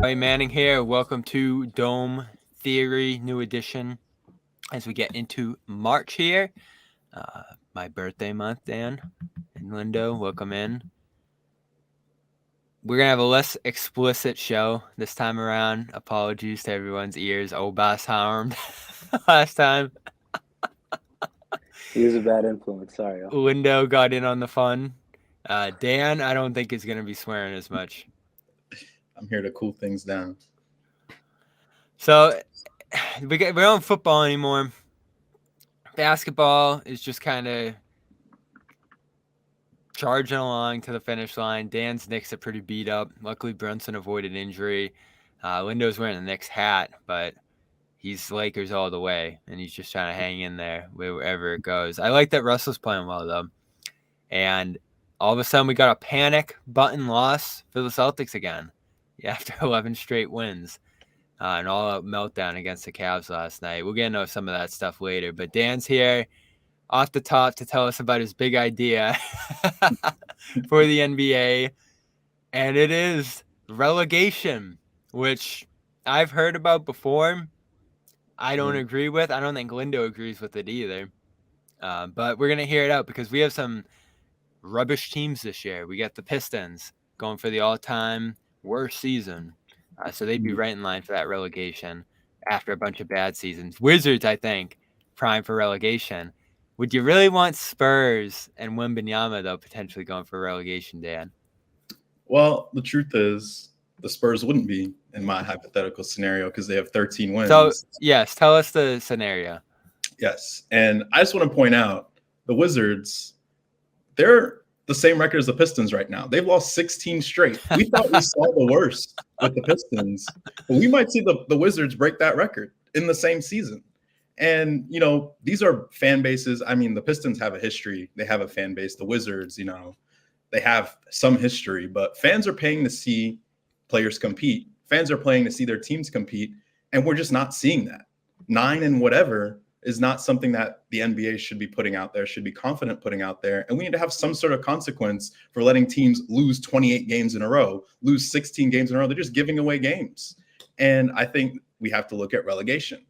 Hey Manning here. Welcome to Dome Theory, new edition. As we get into March here, my birthday month, Dan and Lindo, welcome in. We're gonna have a less explicit show this time around. Apologies to everyone's ears. Obas harmed last time. He was a bad influence. Sorry. Lindo got in on the fun. Dan, I don't think is gonna be swearing as much. I'm here to cool things down. So we don't football anymore. Basketball is just kind of charging along to the finish line. Dan's Knicks are pretty beat up. Luckily, Brunson avoided injury. Lindo's wearing the Knicks hat, but he's Lakers all the way, and he's just trying to hang in there wherever it goes. I like that Russell's playing well, though. And all of a sudden, we got a panic button loss for the Celtics again after 11 straight wins. An all-out meltdown against the Cavs last night. We'll get into some of that stuff later, but Dan's here off the top to tell us about his big idea for the NBA, and it is relegation, which I've heard about before. I don't agree with. I don't think Lindo agrees with it either, but we're going to hear it out because we have some rubbish teams this year. We got the Pistons going for the all-time worst season, so they'd be right in line for that relegation after a bunch of bad seasons. Wizards, I think, prime for relegation. Would you really want Spurs and Wembanyama, though, potentially going for relegation, Dan? Well, the truth is the Spurs wouldn't be in my hypothetical scenario because they have 13 wins. So, yes, tell us the scenario. Yes, and I just want to point out the Wizards, they're the same record as the Pistons right now. They've lost 16 straight. We thought we saw the worst with the Pistons, but we might see the Wizards break that record in the same season. And, these are fan bases. I mean, the Pistons have a history. They have a fan base. The Wizards, they have some history, but fans are paying to see players compete. Fans are paying to see their teams compete, and we're just not seeing that. 9 and whatever is not something that the NBA should be putting out there, should be confident putting out there. And we need to have some sort of consequence for letting teams lose 28 games in a row, lose 16 games in a row. They're just giving away games. And I think we have to look at relegation.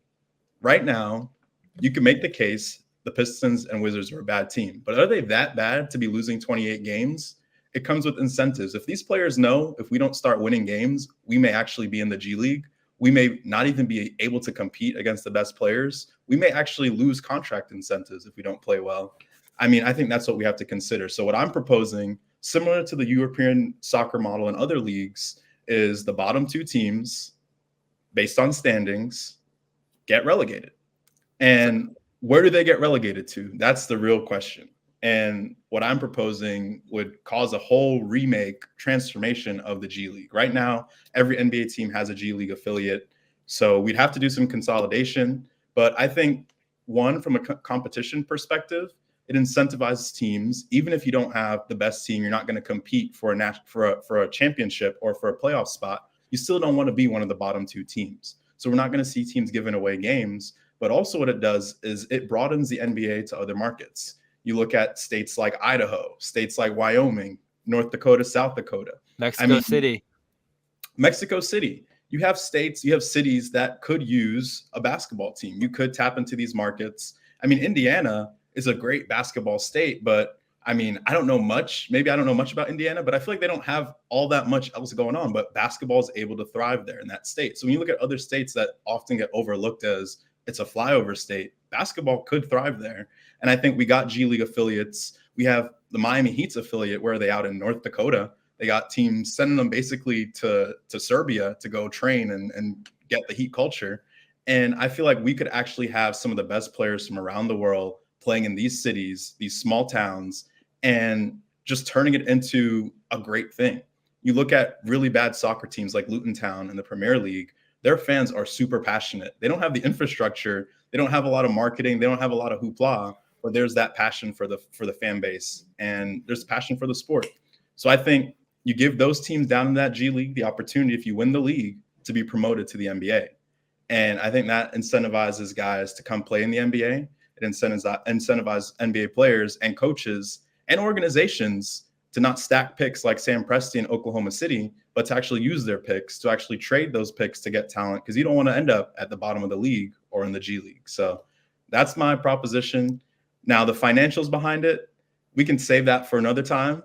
Right now, you can make the case the Pistons and Wizards are a bad team, but are they that bad to be losing 28 games? It comes with incentives. If these players know if we don't start winning games, we may actually be in the G League. We may not even be able to compete against the best players. We may actually lose contract incentives if we don't play well. I mean, I think that's what we have to consider. So what I'm proposing, similar to the European soccer model and other leagues, is the bottom 2 teams, based on standings, get relegated. And where do they get relegated to? That's the real question. And what I'm proposing would cause a whole remake transformation of the G League. Right now, every NBA team has a G League affiliate. So we'd have to do some consolidation. But I think, one, from a competition perspective, it incentivizes teams. Even if you don't have the best team, you're not going to compete for a championship or for a playoff spot. You still don't want to be one of the bottom 2 teams. So we're not going to see teams giving away games. But also what it does is it broadens the NBA to other markets. You look at states like Idaho, states like Wyoming, North Dakota, South Dakota. Mexico City. You have states, you have cities that could use a basketball team. You could tap into these markets. I mean, Indiana is a great basketball state, but I mean, I don't know much. Maybe I don't know much about Indiana, but I feel like they don't have all that much else going on. But basketball is able to thrive there in that state. So when you look at other states that often get overlooked as it's a flyover state, basketball could thrive there. And I think we got G League affiliates. We have the Miami Heat's affiliate. Where are they? Out in North Dakota. They got teams sending them basically to Serbia to go train and get the Heat culture. And I feel like we could actually have some of the best players from around the world playing in these cities, these small towns, and just turning it into a great thing. You look at really bad soccer teams like Luton Town in the Premier League. Their fans are super passionate. They don't have the infrastructure. They don't have a lot of marketing. They don't have a lot of hoopla, but there's that passion for the fan base, and there's passion for the sport. So I think you give those teams down in that G League the opportunity, if you win the league, to be promoted to the NBA. And I think that incentivizes guys to come play in the NBA. It incentivizes NBA players and coaches and organizations to not stack picks like Sam Presti in Oklahoma City, but to actually use their picks, to actually trade those picks to get talent, because you don't want to end up at the bottom of the league or in the G League. So that's my proposition. Now, the financials behind it, we can save that for another time,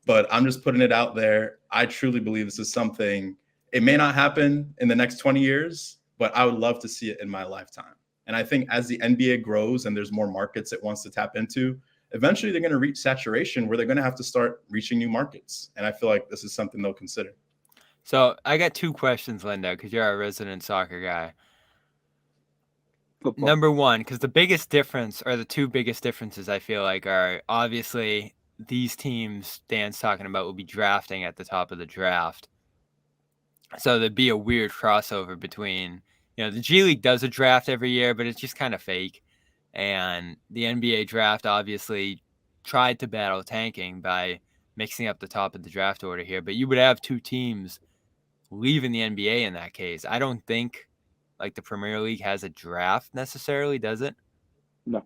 but I'm just putting it out there. I truly believe this is something, it may not happen in the next 20 years, but I would love to see it in my lifetime. And I think as the NBA grows and there's more markets it wants to tap into, eventually they're going to reach saturation where they're going to have to start reaching new markets. And I feel like this is something they'll consider. So I got 2 questions, Lindo, because you're a resident soccer guy. Football. Number one, because the biggest difference, or the 2 biggest differences I feel like, are obviously these teams Dan's talking about will be drafting at the top of the draft. So there'd be a weird crossover between, the G League does a draft every year, but it's just kind of fake. And the NBA draft obviously tried to battle tanking by mixing up the top of the draft order here. But you would have 2 teams leaving the NBA in that case. I don't think like the Premier League has a draft necessarily, does it? No,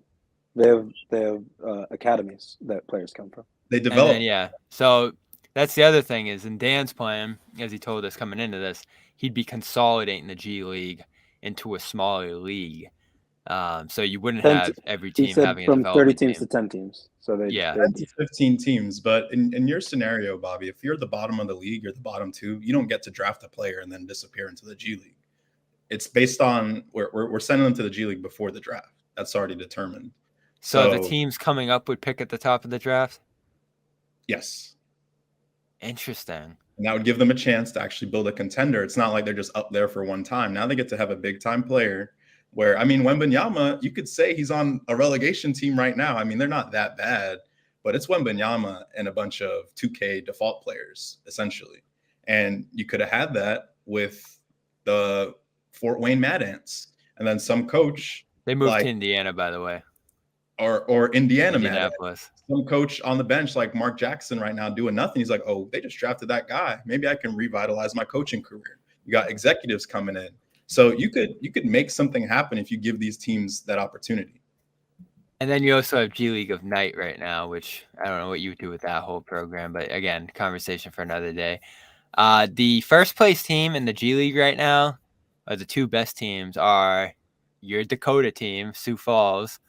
they have academies that players come from. They develop. So that's the other thing is in Dan's plan, as he told us coming into this, he'd be consolidating the G League into a smaller league. So you wouldn't have every team having a development from 30 teams team. to 10 teams. So 10 to 15 teams. But in your scenario, Bobby, if you're at the bottom of the league, you're the bottom 2, you don't get to draft a player and then disappear into the G League. It's based on we're sending them to the G League before the draft. That's already determined. So the teams coming up would pick at the top of the draft? Yes. Interesting. And that would give them a chance to actually build a contender. It's not like they're just up there for one time. Now they get to have a big time player where, I mean, Wembanyama, you could say he's on a relegation team right now. I mean, they're not that bad, but it's Wembanyama and a bunch of 2K default players, essentially. And you could have had that with the Fort Wayne Mad Ants. And then some coach. They moved to Indiana, by the way. Or Indiana Mad Indianapolis. Some coach on the bench like Mark Jackson right now doing nothing. He's like, oh, they just drafted that guy. Maybe I can revitalize my coaching career. You got executives coming in. So you could make something happen if you give these teams that opportunity. And then you also have G League of Night right now, which I don't know what you would do with that whole program, but again, conversation for another day. The first place team in the G League right now, or the 2 best teams, are your Dakota team, Sioux Falls,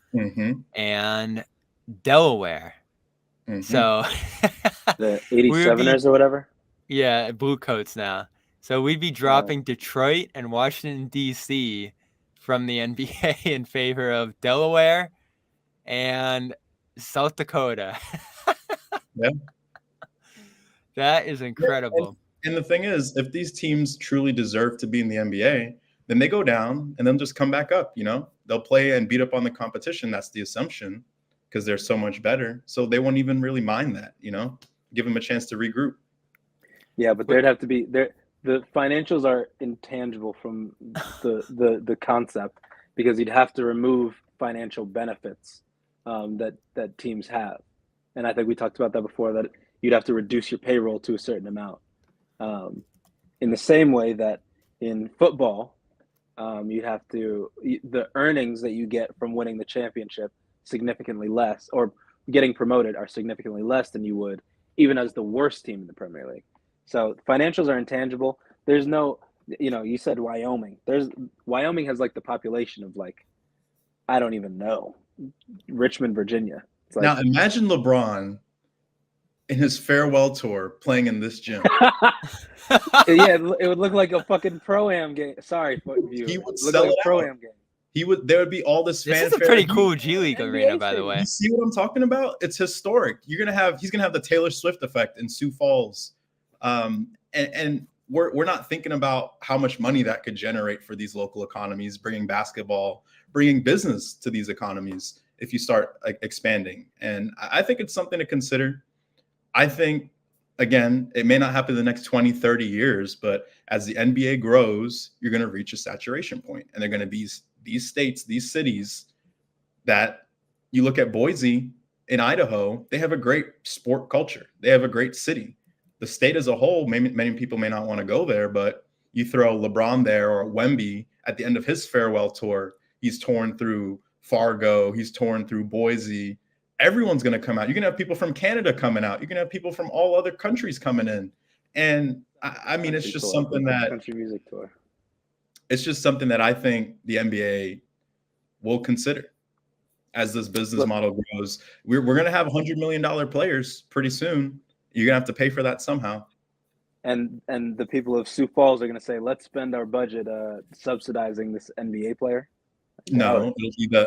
and Delaware. So the 87ers or whatever. Yeah, Blue Coats now. So we'd be dropping Detroit and Washington, D.C. from the NBA in favor of Delaware and South Dakota. Yeah. That is incredible. And the thing is, if these teams truly deserve to be in the NBA, then they go down and then just come back up, They'll play and beat up on the competition. That's the assumption, because they're so much better. So they won't even really mind that, give them a chance to regroup. Yeah, but there'd have to be there. The financials are intangible from the concept, because you'd have to remove financial benefits that teams have. And I think we talked about that before, that you'd have to reduce your payroll to a certain amount. In the same way that in football, you'd have to, the earnings that you get from winning the championship significantly less, or getting promoted are significantly less than you would even as the worst team in the Premier League. So financials are intangible. There's no, you said Wyoming. Wyoming has like the population of like, I don't even know, Richmond, Virginia. It's like, now imagine LeBron in his farewell tour playing in this gym. Yeah, it would look like a fucking pro-am game. Sorry, he would sell like it a pro-am game. There would be all this fanfare. This is a pretty cool G League arena, by the way. You see what I'm talking about? It's historic. He's gonna have the Taylor Swift effect in Sioux Falls, and we're not thinking about how much money that could generate for these local economies, bringing basketball, bringing business to these economies if you start expanding. And I think it's something to consider. I think, again, it may not happen in the next 20, 30 years, but as the NBA grows, you're going to reach a saturation point. And they're going to be these states, these cities that you look at. Boise in Idaho, they have a great sport culture. They have a great city. The state as a whole, many people may not want to go there, but you throw LeBron there or Wemby at the end of his farewell tour, he's torn through Fargo, he's torn through Boise. Everyone's going to come out. You're going to have people from Canada coming out. You're going to have people from all other countries coming in. And I mean, it's just something that country music tour. It's just something that I think the NBA will consider as this business model grows. We're going to have $100 million players pretty soon. You're going to have to pay for that somehow. And the people of Sioux Falls are going to say, let's spend our budget subsidizing this NBA player. No,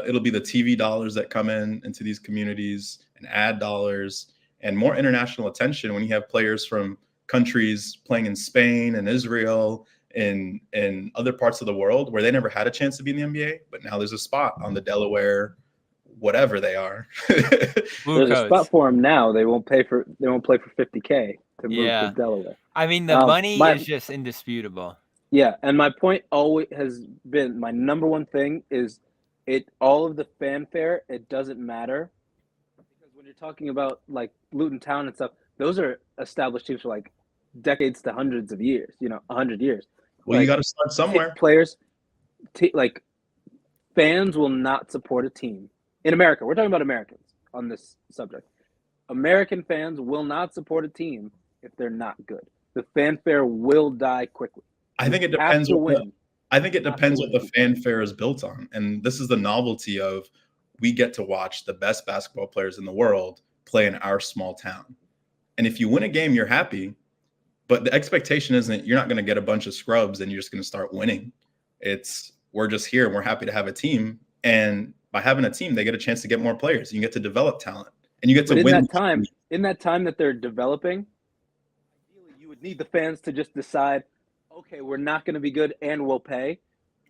it'll be the TV dollars that come into these communities and ad dollars and more international attention when you have players from countries playing in Spain and Israel and other parts of the world where they never had a chance to be in the NBA, but now there's a spot on the Delaware, whatever they are. There's a spot for them now. They won't play for $50K to move to Delaware. I mean, the money is just indisputable. Yeah, and my point always has been, my number one thing is all of the fanfare, it doesn't matter. Because when you're talking about like Luton Town and stuff, those are established teams for like decades to hundreds of years, 100 years. Well, you got to start somewhere. Players, like fans will not support a team. In America, we're talking about Americans on this subject. American fans will not support a team if they're not good. The fanfare will die quickly. I think it depends what the fanfare is built on. And this is the novelty of, we get to watch the best basketball players in the world play in our small town. And if you win a game, you're happy. But the expectation isn't you're not going to get a bunch of scrubs and you're just going to start winning. We're just here and we're happy to have a team. And by having a team, they get a chance to get more players. You get to develop talent and you get to win. In that time that they're developing, ideally you would need the fans to just decide, okay, we're not going to be good and we'll pay.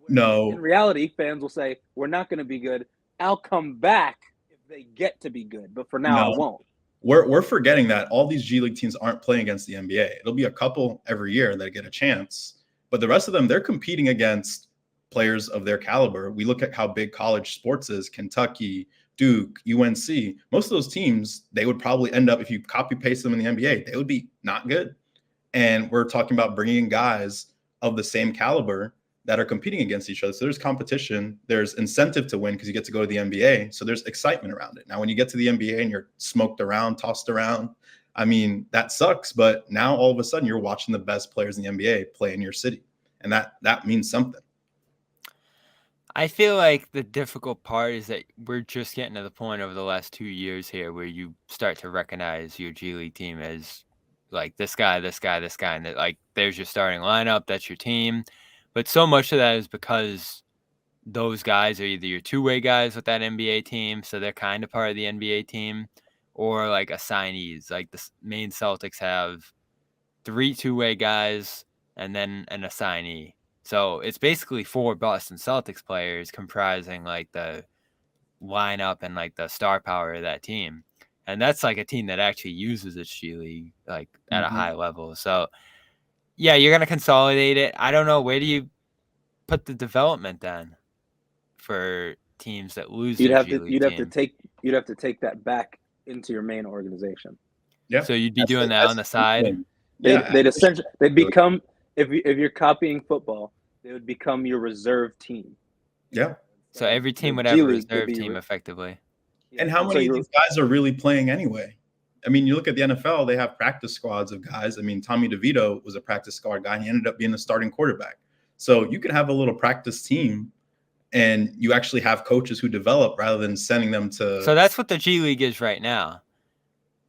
No. In reality, fans will say, we're not going to be good. I'll come back if they get to be good. But for now, I won't. We're forgetting that all these G League teams aren't playing against the NBA. It'll be a couple every year that get a chance. But the rest of them, they're competing against players of their caliber. We look at how big college sports is, Kentucky, Duke, UNC. Most of those teams, they would probably end up, if you copy paste them in the NBA, they would be not good. And we're talking about bringing in guys of the same caliber that are competing against each other. So there's competition. There's incentive to win because you get to go to the NBA. So there's excitement around it. Now, when you get to the NBA and you're smoked around, tossed around, I mean, that sucks. But now all of a sudden you're watching the best players in the NBA play in your city. And that means something. I feel like the difficult part is that we're just getting to the point over the last 2 years here where you start to recognize your G League team as like this guy, and that, like, there's your starting lineup, that's your team. But so much of that is because those guys are either your two-way guys with that NBA team, so they're kind of part of the NBA team, or like assignees. Like the main Celtics have 3 two-way guys and then an assignee. So it's basically 4 Boston Celtics players comprising like the lineup and like the star power of that team. And that's like a team that actually uses its G League like at a high level. So yeah, you're gonna consolidate it. I don't know, where do you put the development then for teams that lose? You'd have to take that back into your main organization. Yeah. So you'd be doing that on the side. They'd become, if you're copying football, they would become your reserve team. Yeah. So every team would have a reserve team effectively. And how many of these guys are really playing anyway? I mean, you look at the NFL, they have practice squads of guys. I mean, Tommy DeVito was a practice squad guy. He ended up being the starting quarterback. So you could have a little practice team and you actually have coaches who develop rather than sending them to. So that's what the G League is right now.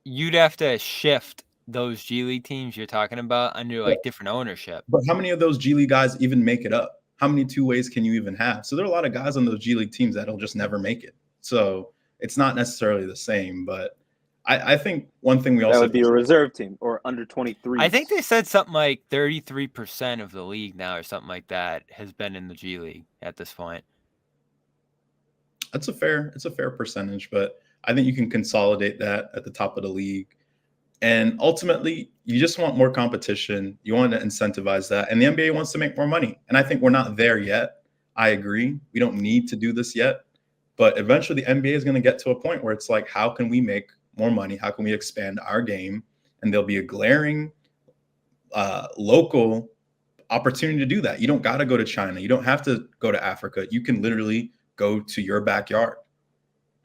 You'd have to shift those G League teams you're talking about under like different ownership. But how many of those G League guys even make it up? How many two ways can you even have? So there are a lot of guys on those G League teams that'll just never make it. So it's not necessarily the same, but I think one thing we also that would be a reserve team or under 23. I think they said something like 33% of the league now or something like that has been in the G League at this point. It's a fair percentage, but I think you can consolidate that at the top of the league. And ultimately, you just want more competition. You want to incentivize that. And the NBA wants to make more money. And I think we're not there yet. I agree. We don't need to do this yet. But eventually, the NBA is going to get to a point where it's like, how can we make more money? How can we expand our game? And there'll be a glaring local opportunity to do that. You don't got to go to China. You don't have to go to Africa. You can literally go to your backyard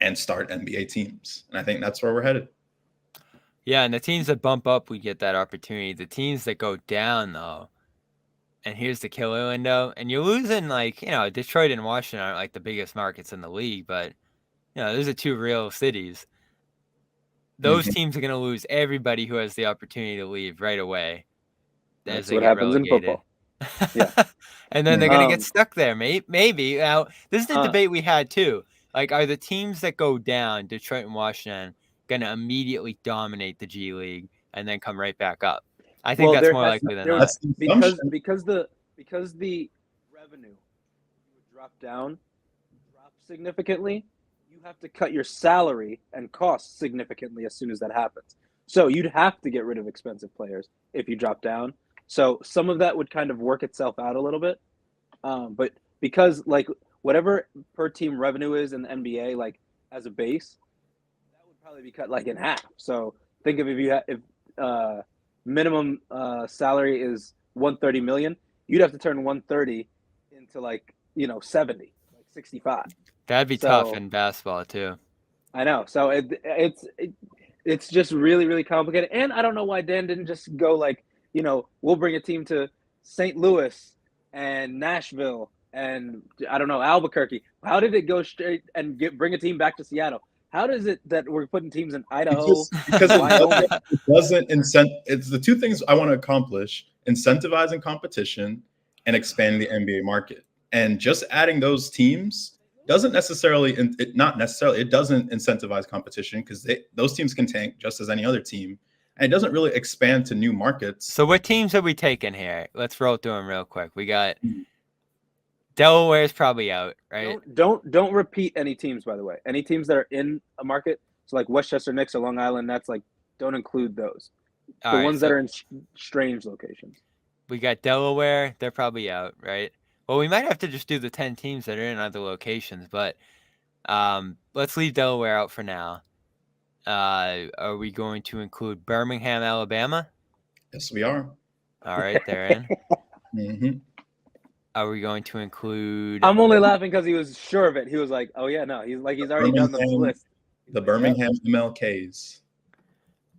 and start NBA teams. And I think that's where we're headed. Yeah, and the teams that bump up, we get that opportunity. The teams that go down, though, and here's the killer window, and you're losing, like, Detroit and Washington aren't like the biggest markets in the league, but those are two real cities. Those Mhm. teams are going to lose everybody who has the opportunity to leave right away as That's they what get happens in relegated. football. Yeah. And then they're going to get Um, stuck there. Maybe. Now, this is the uh, debate we had too. Like, are the teams that go down, Detroit and Washington, going to immediately dominate the G League and then come right back up? I think well, that's there more has likely than there not. That's the assumption. because the revenue would drop significantly. You have to cut your salary and costs significantly as soon as that happens. So you'd have to get rid of expensive players if you drop down. So some of that would kind of work itself out a little bit. But because like whatever per team revenue is in the NBA, like as a base, that would probably be cut like in half. So think of if minimum salary is 130 million, you'd have to turn 130 into like 70, like 65. That'd be tough So in basketball too. I know. So it's just really really complicated, and I don't know why Dan didn't just go like we'll bring a team to St. Louis and Nashville and I don't know Albuquerque. How did it go straight and bring a team back to Seattle? How does it that we're putting teams in Idaho, Because Wyoming? it doesn't incent. It's the two things I want to accomplish: incentivizing competition and expanding the NBA market. And just adding those teams doesn't necessarily, it doesn't incentivize competition because those teams can tank just as any other team, and it doesn't really expand to new markets. So what teams are we taking here? Let's roll through them real quick. We got Delaware's probably out, right? Don't repeat any teams, by the way. Any teams that are in a market, so like Westchester Knicks or Long Island, that's like don't include those. All The right, ones so that are in strange locations. we got Delaware. They're probably out, right? Well, we might have to just do the 10 teams that are in other locations, but let's leave Delaware out for now. Are we going to include Birmingham, Alabama? Yes, we are. All right, they're in. Mhm. Are we going to include? I'm only laughing because he was sure of it. He was like, "Oh yeah, no." He's already done the Birmingham- list. The Birmingham MLKs.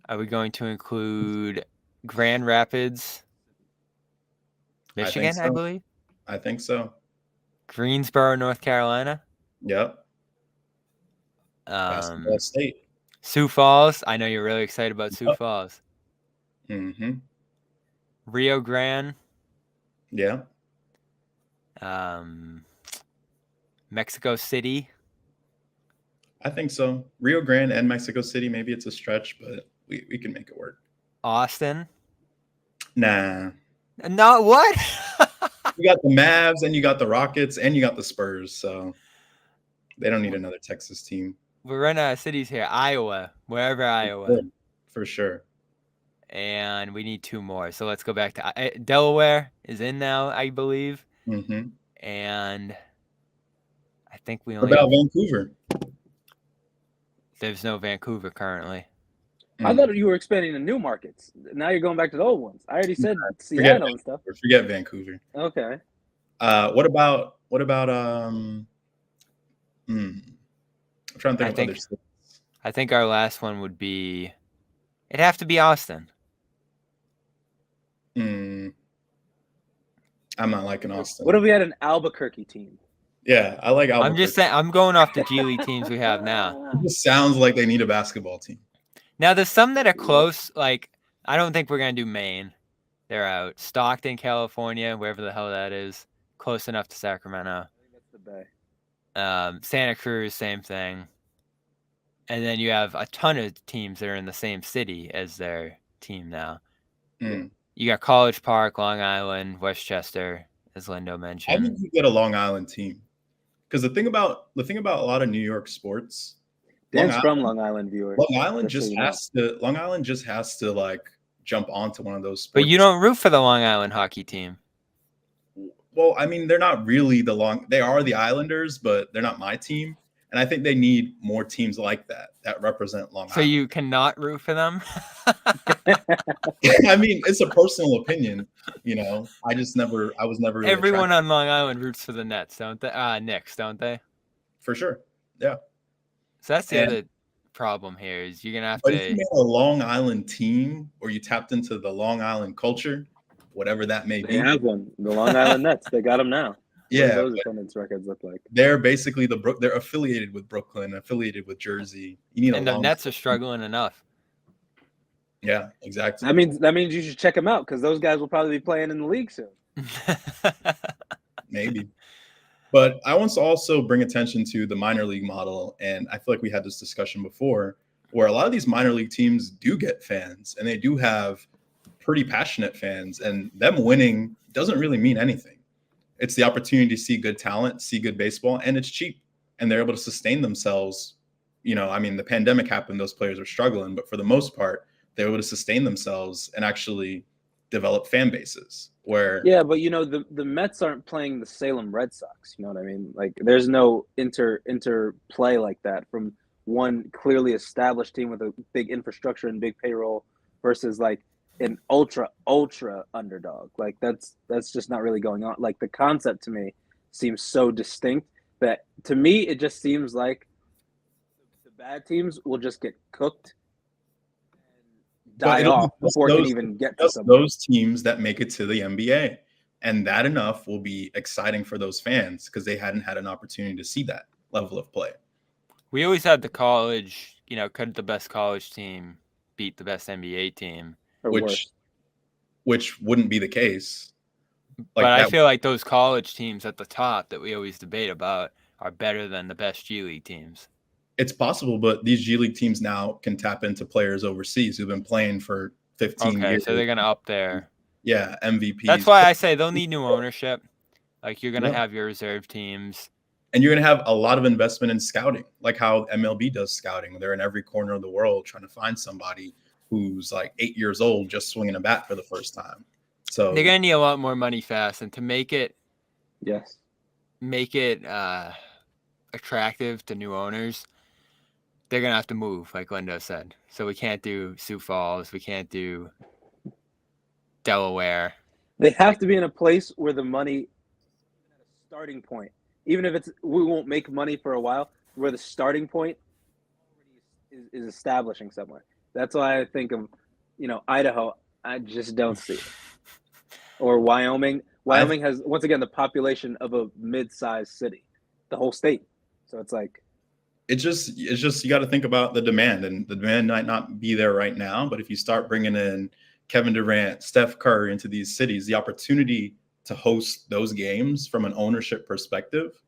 Are we going to include Grand Rapids, Michigan? I so. believe. I think so. Greensboro, North Carolina. Yep. Basketball State. Sioux Falls. I know you're really excited about Sioux Falls. Mm-hmm. Rio Grande. Yeah. Mexico City. I think so. Rio Grande and Mexico City. Maybe it's a stretch, but we can make it work. Austin. Nah. Not what? You got the Mavs and you got the Rockets and you got the Spurs, so they don't need another Texas team. We're running out of cities here. Iowa, wherever Iowa. For sure. And we need two more. So let's go back to Delaware is in now, I believe. Mm-hmm. And I think we What only about Vancouver? There's no Vancouver currently. I thought you were expanding to new markets. Now you're going back to the old ones. I already said Seattle and stuff. Forget Vancouver. Okay. What about I'm trying to think of other cities. I think our last one would be it'd have to be Austin. I'm not liking Austin. What if we had an Albuquerque team? Yeah, I like Albuquerque. I'm just saying I'm going off the G League teams we have now. It just sounds like they need a basketball team. Now there's some that are close, like I don't think we're gonna do Maine. They're out. Stockton, California, wherever the hell that is. Close enough to Sacramento. I think that's the Bay. Santa Cruz, same thing. And then you have a ton of teams that are in the same city as their team now. Mm. You got College Park, Long Island, Westchester, as Lindo mentioned. I think you get a Long Island team. Because the thing about a lot of New York sports, Dan's from Long Island, viewer. Long Island just has to like jump onto one of those sports. But you don't root for the Long Island hockey team. Well, I mean, they're not really they are the Islanders, but they're not my team. And I think they need more teams like that represent Long Island. So you cannot root for them? I mean, it's a personal opinion, I was never really Everyone on Long Island roots for the Nets, don't they? Knicks, don't they? For sure. Yeah. So that's the other problem here. Is you're gonna have But if you to. made a Long Island team or you tapped into the Long Island culture, whatever that may They be, have one. The Long Island Nets. They got them now. What do yeah, those attendance records look like? they're basically they're affiliated with Brooklyn, affiliated with Jersey. You need a And the long. Nets are struggling enough. Yeah, exactly. That means you should check them out because those guys will probably be playing in the league soon. Maybe. But I want to also bring attention to the minor league model. And I feel like we had this discussion before where a lot of these minor league teams do get fans and they do have pretty passionate fans, and them winning doesn't really mean anything. It's the opportunity to see good talent, see good baseball, and it's cheap. And they're able to sustain themselves. You know, I mean, the pandemic happened, those players were struggling, but for the most part, they're able to sustain themselves and actually develop fan bases where Yeah, but the Mets aren't playing the Salem Red Sox. You know what I mean? Like there's no interplay like that from one clearly established team with a big infrastructure and big payroll versus like an ultra underdog. Like that's just not really going on. Like the concept to me seems so distinct that to me it just seems like the bad teams will just get cooked and die off before it can even get to those teams that make it to the NBA. And that enough will be exciting for those fans because they hadn't had an opportunity to see that level of play. We always had the college, could the best college team beat the best NBA team? Which wouldn't be the case. But I feel like those college teams at the top that we always debate about are better than the best G League teams. It's possible, but these G League teams now can tap into players overseas who've been playing for 15 years. Okay, so they're going to up their... Yeah, MVPs. That's why I say they'll need new ownership. Like, you're going to have your reserve teams. And you're going to have a lot of investment in scouting, like how MLB does scouting. They're in every corner of the world trying to find somebody who's like 8 years old just swinging a bat for the first time. So they're going to need a lot more money fast. And to make it attractive to new owners, they're going to have to move, like Lindo said. So we can't do Sioux Falls. We can't do Delaware. They have to be in a place where the money at a starting point, even if we won't make money for a while, where the starting point is establishing somewhere. That's why I think of, Idaho. I just don't see it. Or Wyoming. Wyoming has, once again, the population of a mid-sized city, the whole state. So it's like. It's just you got to think about the demand, and the demand might not be there right now. But if you start bringing in Kevin Durant, Steph Curry into these cities, the opportunity to host those games from an ownership perspective,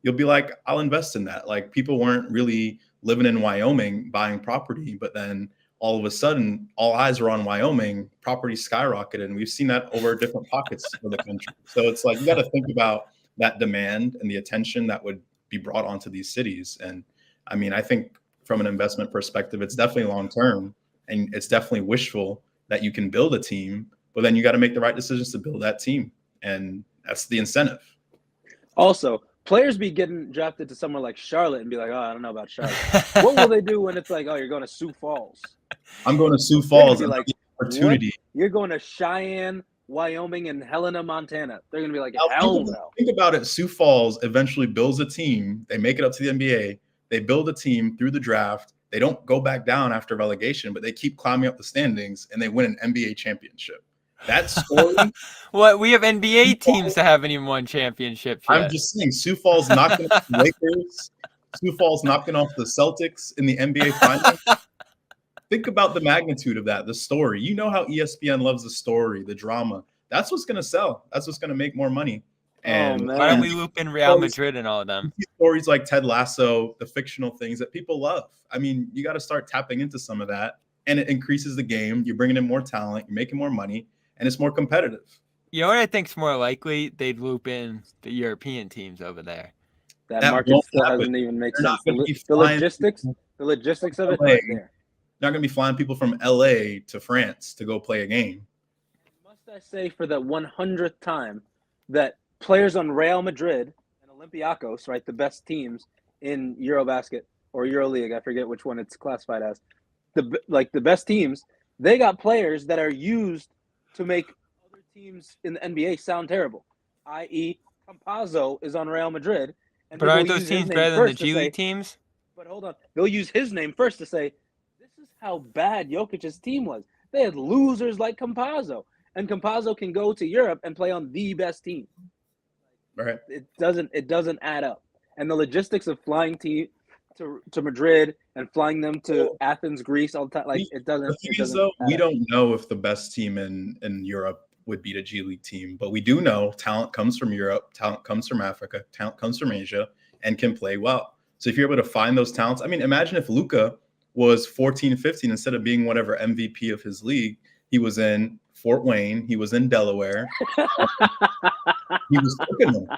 you'll be like, I'll invest in that. Like people weren't really living in Wyoming buying property, but then all of a sudden, all eyes were on Wyoming, property skyrocketed, and we've seen that over different pockets of the country. So it's like you got to think about that demand and the attention that would be brought onto these cities. And I mean, I think from an investment perspective, it's definitely long-term and it's definitely wishful that you can build a team, but then you got to make the right decisions to build that team. And that's the incentive. Also, players be getting drafted to somewhere like Charlotte and be like, oh, I don't know about Charlotte. What will they do when it's like, oh, you're going to Sioux Falls? I'm going to Sioux Falls and like, opportunity. What? You're going to Cheyenne, Wyoming, and Helena, Montana. They're going to be like, hell no. Think about it. Sioux Falls eventually builds a team. They make it up to the NBA. They build a team through the draft. They don't go back down after relegation, but they keep climbing up the standings and they win an NBA championship. That story. What? We have NBA teams that haven't even won championships yet. I'm just saying, Sioux Falls knocking off the Lakers. Sioux Falls knocking off the Celtics in the NBA Finals. Think about the magnitude of that, the story. You know how ESPN loves the story, the drama. That's what's going to sell. That's what's going to make more money. And why don't we loop in Real Madrid and all of them? Stories like Ted Lasso, the fictional things that people love. I mean, you got to start tapping into some of that, and it increases the game. You're bringing in more talent. You're making more money, and it's more competitive. You know what I think's more likely? They'd loop in the European teams over there. That market still doesn't even make sense. The logistics of it right there. Not going to be flying people from LA to France to go play a game. Must I say for the 100th time that players on Real Madrid and Olympiacos, right, the best teams in Eurobasket or EuroLeague, I forget which one it's classified as, the best teams, they got players that are used to make other teams in the NBA sound terrible, i.e. Campazzo is on Real Madrid. But aren't those teams better than the G League teams? But hold on, they'll use his name first to say, this is how bad Jokic's team was. They had losers like Campazzo, and Campazzo can go to Europe and play on the best team. Right. It doesn't add up. And the logistics of flying to Madrid and flying them to Athens, Greece all the time, like it doesn't. We don't know if the best team in Europe would beat a G League team, but we do know talent comes from Europe, talent comes from Africa, talent comes from Asia, and can play well. So if you're able to find those talents, I mean, imagine if Luka was 14, 15 instead of being whatever MVP of his league. He was in Fort Wayne, he was in Delaware, he was cooking them.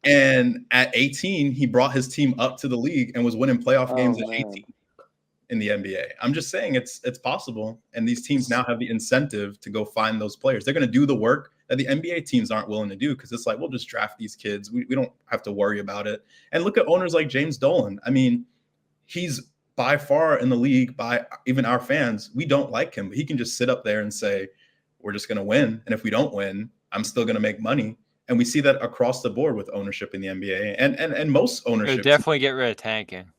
And at 18, he brought his team up to the league and was winning playoff games at 18 in the NBA. I'm just saying it's possible. And these teams now have the incentive to go find those players. They're going to do the work that the NBA teams aren't willing to do because it's like, we'll just draft these kids. We don't have to worry about it. And look at owners like James Dolan. I mean, he's by far in the league by even our fans. We don't like him, but he can just sit up there and say, we're just going to win. And if we don't win, I'm still going to make money. And we see that across the board with ownership in the NBA and most ownership. Definitely get rid of tanking.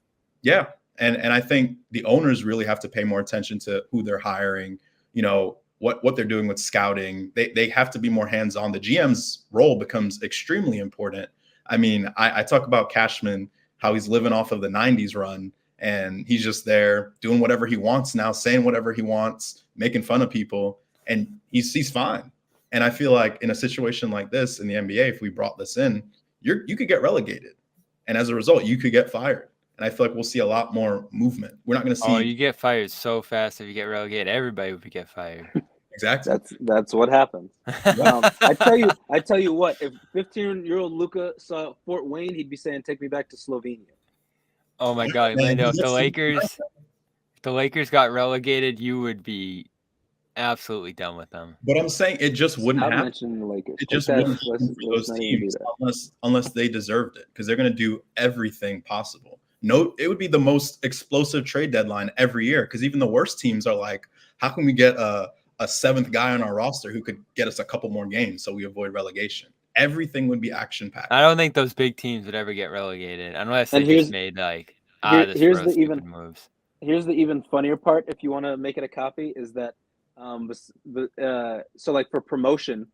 Yeah. And I think the owners really have to pay more attention to who they're hiring, you know, what they're doing with scouting. They have to be more hands-on. The GM's role becomes extremely important. I mean, I talk about Cashman, how he's living off of the 90s run, and he's just there doing whatever he wants now, saying whatever he wants, making fun of people, and he's fine. And I feel like in a situation like this in the NBA, if we brought this in, you could get relegated. And as a result, you could get fired. And I feel like we'll see a lot more movement. We're not going to see. Oh, you get fired so fast if you get relegated. Everybody would get fired. Exactly. That's what happens. I tell you what. If 15-year-old Luka saw Fort Wayne, he'd be saying, "Take me back to Slovenia." Oh my God, Lindo! If the Lakers got relegated, you would be absolutely done with them. But I'm saying it just wouldn't happen. Mentioning the Lakers. It just wouldn't happen for those teams unless they deserved it, because they're going to do everything possible. No, it would be the most explosive trade deadline every year, because even the worst teams are like, how can we get a seventh guy on our roster who could get us a couple more games so we avoid relegation? Everything would be action-packed. I don't think those big teams would ever get relegated unless they just made like moves. Here's the even funnier part. If you want to make it a copy, is that so like for promotion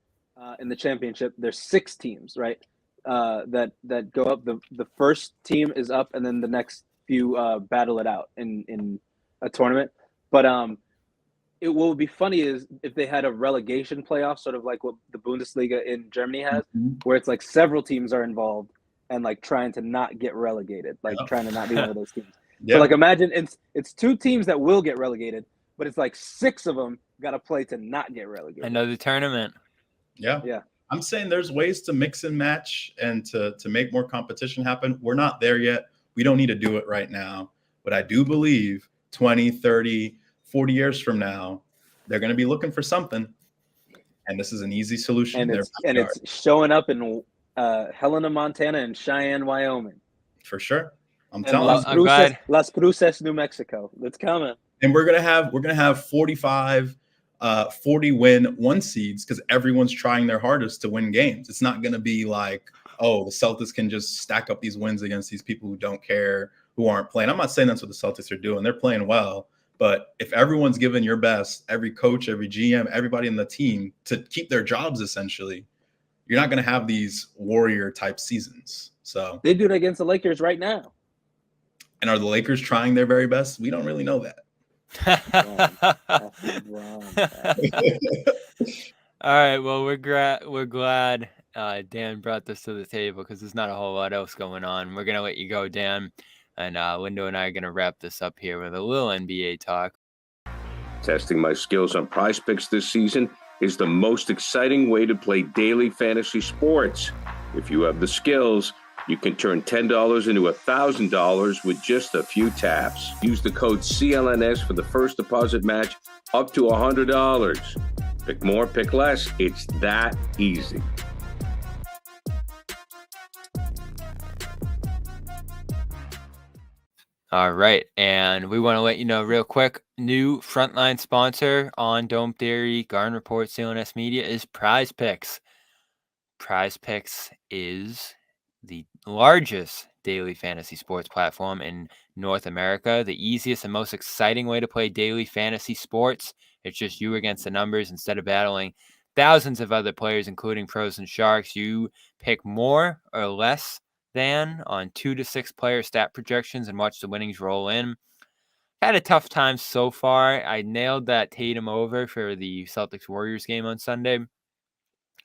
in the championship, there's 6 teams, right? That go up. The first team is up, and then the next few battle it out in a tournament. But it will be funny is if they had a relegation playoff, sort of like what the Bundesliga in Germany has, where it's like several teams are involved and like trying to not get relegated, like trying to not be one of those teams. So like imagine it's 2 teams that will get relegated, but it's like 6 of them got to play to not get relegated. Another tournament. Yeah. I'm saying there's ways to mix and match and to make more competition happen. We're not there yet. We don't need to do it right now. But I do believe 20, 30, 40 years from now, they're going to be looking for something. And this is an easy solution. And it's showing up in Helena, Montana, and Cheyenne, Wyoming. For sure. I'm telling you. Las Cruces, New Mexico. It's coming. And we're gonna have 45, 40 win 1 seeds because everyone's trying their hardest to win games. It's not gonna be like, oh, the Celtics can just stack up these wins against these people who don't care, who aren't playing. I'm not saying that's what the Celtics are doing. They're playing well. But if everyone's giving your best, every coach, every GM, everybody in the team to keep their jobs, essentially, you're not going to have these warrior type seasons. So they do it against the Lakers right now. And are the Lakers trying their very best? We don't really know that. All right. Well, we're glad Dan brought this to the table because there's not a whole lot else going on. We're gonna let you go, Dan, and Lindo and I are gonna wrap this up here with a little NBA talk. Testing my skills on Prize Picks this season is the most exciting way to play daily fantasy sports. If you have the skills, you can turn $10 into $1,000 with just a few taps. Use the code CLNS for the first deposit match up to $100. Pick more, pick less. It's that easy. All right. And we want to let you know real quick, new frontline sponsor on Dome Theory, Garden Report, CLNS Media is Prize Picks. Prize Picks is the largest daily fantasy sports platform in North America. The easiest and most exciting way to play daily fantasy sports. It's just you against the numbers instead of battling thousands of other players, including pros and sharks. You pick more or less than on 2 to 6 player stat projections and watch the winnings roll in. Had a tough time so far. I nailed that Tatum over for the Celtics Warriors game on Sunday,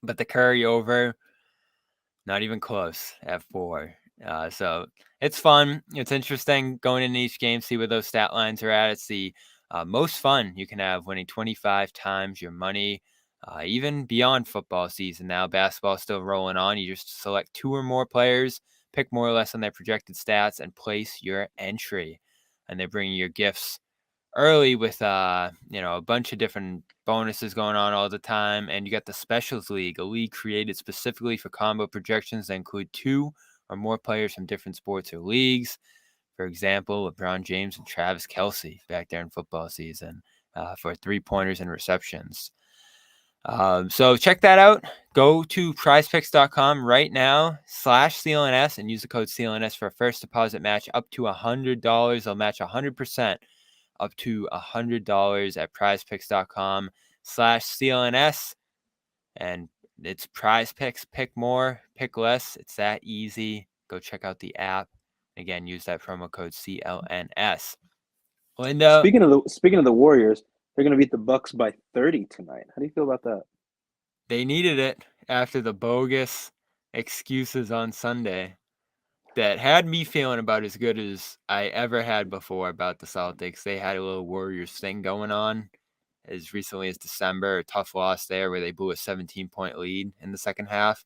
but the Curry over, not even close at 4. So it's fun. It's interesting going into each game, see where those stat lines are at. It's the most fun you can have winning 25 times your money, even beyond football season now. Basketball is still rolling on. You just select 2 or more players, pick more or less on their projected stats, and place your entry. And they're bringing your gifts early with a bunch of different bonuses going on all the time. And you got the Specials League, a league created specifically for combo projections that include 2 or more players from different sports or leagues. For example, LeBron James and Travis Kelce back there in football season for 3-pointers and receptions. So check that out. Go to prizepicks.com right now /CLNS and use the code CLNS for a first deposit match up to $100. They'll match 100% up to $100 at prizepicks.com /CLNS. And it's Prize Picks. Pick more, pick less. It's that easy. Go check out the app. Again, use that promo code CLNS. Lindo. Speaking of the Warriors, they're going to beat the Bucks by 30 tonight. How do you feel about that? They needed it after the bogus excuses on Sunday that had me feeling about as good as I ever had before about the Celtics. They had a little Warriors thing going on as recently as December, a tough loss there where they blew a 17-point lead in the second half.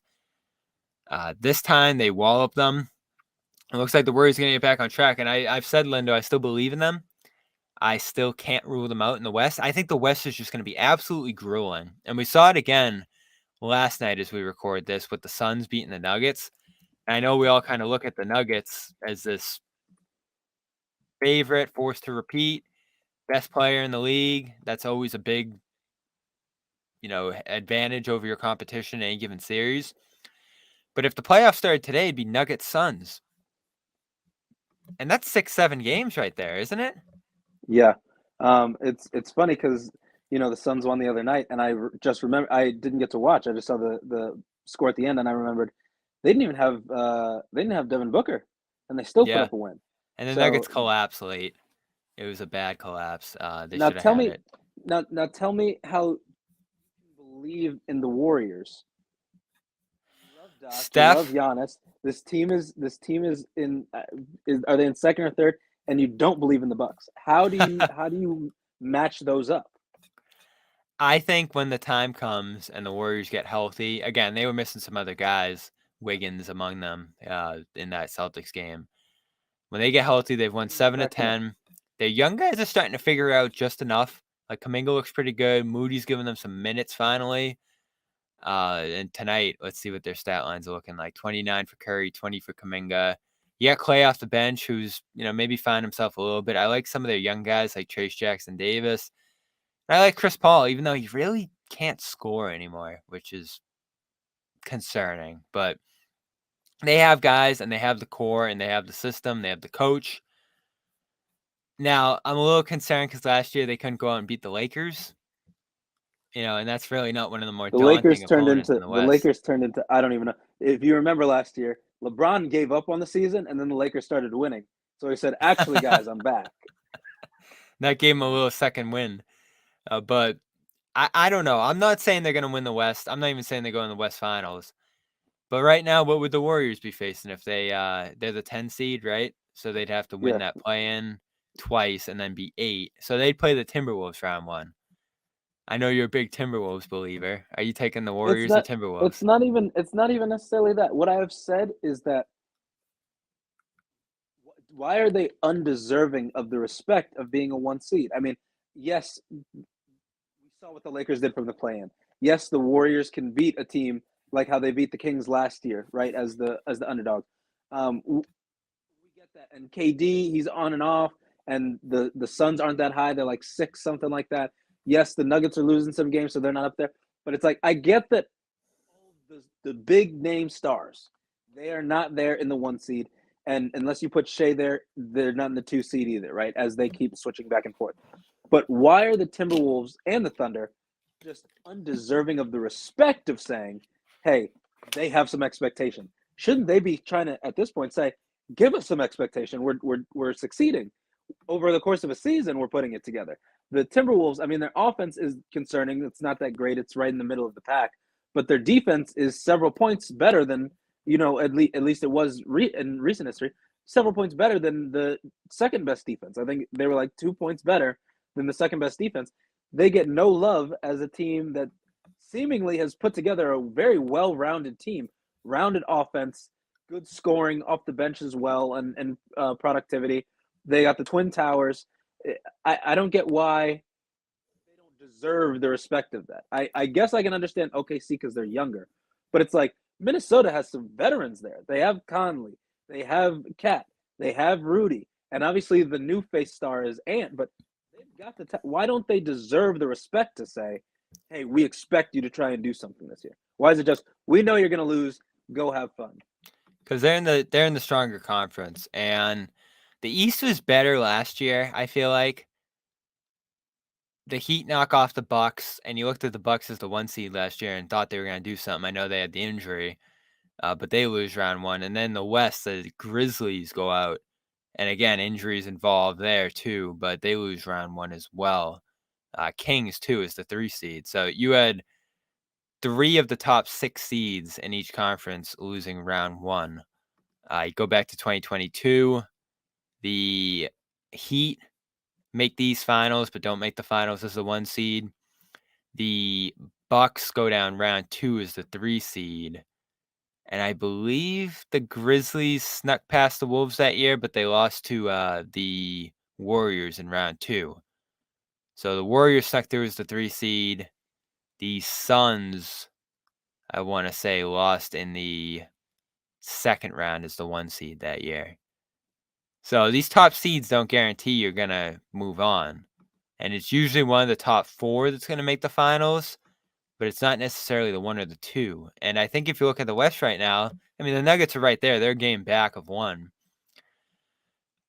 This time they walloped them. It looks like the Warriors are going to get back on track. And I've said, Lindo, I still believe in them. I still can't rule them out in the West. I think the West is just going to be absolutely grueling. And we saw it again last night as we record this with the Suns beating the Nuggets. I know we all kind of look at the Nuggets as this favorite, forced to repeat, best player in the league. That's always a big, advantage over your competition in any given series. But if the playoffs started today, it'd be Nuggets Suns. And that's 6-7 games right there, isn't it? Yeah. It's funny because, the Suns won the other night, and I just remember I didn't get to watch. I just saw the score at the end, and I remembered they didn't have Devin Booker, and they still put up a win. And the Nuggets collapsed late. It was a bad collapse. They now should have tell had me, it. now tell me how you believe in the Warriors. You love Doc, Steph, you love Giannis. This team is in. Are they in second or third? And you don't believe in the Bucks. How do you match those up? I think when the time comes and the Warriors get healthy, again, they were missing some other guys, Wiggins among them, in that Celtics game. When they get healthy, they've won 7 of 10. Their young guys are starting to figure out just enough. Like Kuminga looks pretty good. Moody's giving them some minutes finally. And tonight, let's see what their stat lines are looking like. 29 for Curry, 20 for Kuminga. You got Clay off the bench, who's, maybe found himself a little bit. I like some of their young guys like Trace Jackson Davis. And I like Chris Paul, even though he really can't score anymore, which is concerning. But they have guys, and they have the core, and they have the system, they have the coach. Now, I'm a little concerned because last year they couldn't go out and beat the Lakers. And that's really not one of the more daunting opponents in the West. The Lakers turned into, I don't even know. If you remember last year, LeBron gave up on the season, and then the Lakers started winning. So he said, actually, guys, I'm back. That gave him a little second win. But I don't know. I'm not saying they're going to win the West. I'm not even saying they go in the West Finals. But right now, what would the Warriors be facing if they're the 10 seed, right? So they'd have to win that play-in twice and then be 8. So they'd play the Timberwolves round 1. I know you're a big Timberwolves believer. Are you taking the Warriors or Timberwolves? It's not even necessarily that. What I have said is that why are they undeserving of the respect of being a 1 seed? I mean, yes, we saw what the Lakers did from the play-in. Yes, the Warriors can beat a team like how they beat the Kings last year, right, as the underdog. We get that. And KD, he's on and off, and the Suns aren't that high. They're like 6, something like that. Yes, the Nuggets are losing some games, so they're not up there. But it's like, I get that the big name stars, they are not there in the 1 seed. And unless you put Shea there, they're not in the 2 seed either, right? As they keep switching back and forth. But why are the Timberwolves and the Thunder just undeserving of the respect of saying, hey, they have some expectation? Shouldn't they be trying to, at this point, say, give us some expectation? We're succeeding. Over the course of a season, we're putting it together. The Timberwolves, I mean, their offense is concerning. It's not that great. It's right in the middle of the pack. But their defense is several points better than, at least it was in recent history, several points better than the second best defense. I think they were like 2 points better than the second best defense. They get no love as a team that seemingly has put together a very well-rounded team, rounded offense, good scoring off the bench as well, and productivity. They got the Twin Towers. I don't get why they don't deserve the respect of that. I guess I can understand OKC because they're younger, but it's like Minnesota has some veterans there. They have Conley, they have Cat, they have Rudy, and obviously the new face star is Ant. But they've got why don't they deserve the respect to say, "Hey, we expect you to try and do something this year"? Why is it just we know you're going to lose, go have fun? Because they're in the stronger conference, and the East was better last year. I feel like the Heat knock off the Bucks, and you looked at the Bucks as the 1 seed last year and thought they were going to do something. I know they had the injury, but they lose round 1. And then the West, the Grizzlies go out, and again, injuries involved there too, but they lose round 1 as well. Kings too is the 3 seed. So you had 3 of the top 6 seeds in each conference losing round 1. You go back to 2022, the Heat make these finals, but don't make the finals as the 1 seed. The Bucks go down round 2 as the 3 seed. And I believe the Grizzlies snuck past the Wolves that year, but they lost to the Warriors in round 2. So the Warriors snuck through as the 3 seed. The Suns, I want to say, lost in the second round as the 1 seed that year. So these top seeds don't guarantee you're going to move on. And it's usually one of the top 4 that's going to make the finals, but it's not necessarily the 1 or the 2. And I think if you look at the West right now, I mean, the Nuggets are right there. They're a game back of 1.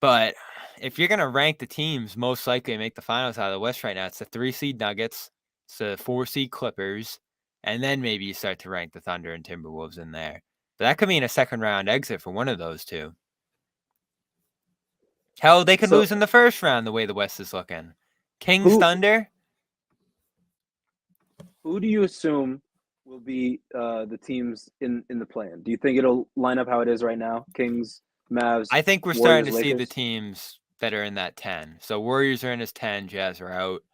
But if you're going to rank the teams most likely to make the finals out of the West right now, it's the 3 seed Nuggets, it's the 4 seed Clippers, and then maybe you start to rank the Thunder and Timberwolves in there. But that could mean a second round exit for one of those 2. Hell, they could lose in the first round the way the West is looking. Kings, Thunder. Who do you assume will be the teams in the play-in? Do you think it'll line up how it is right now? Kings, Mavs. I think we're Warriors, starting to Lakers? see the teams that are in that 10. So Warriors are in as 10, Jazz are out.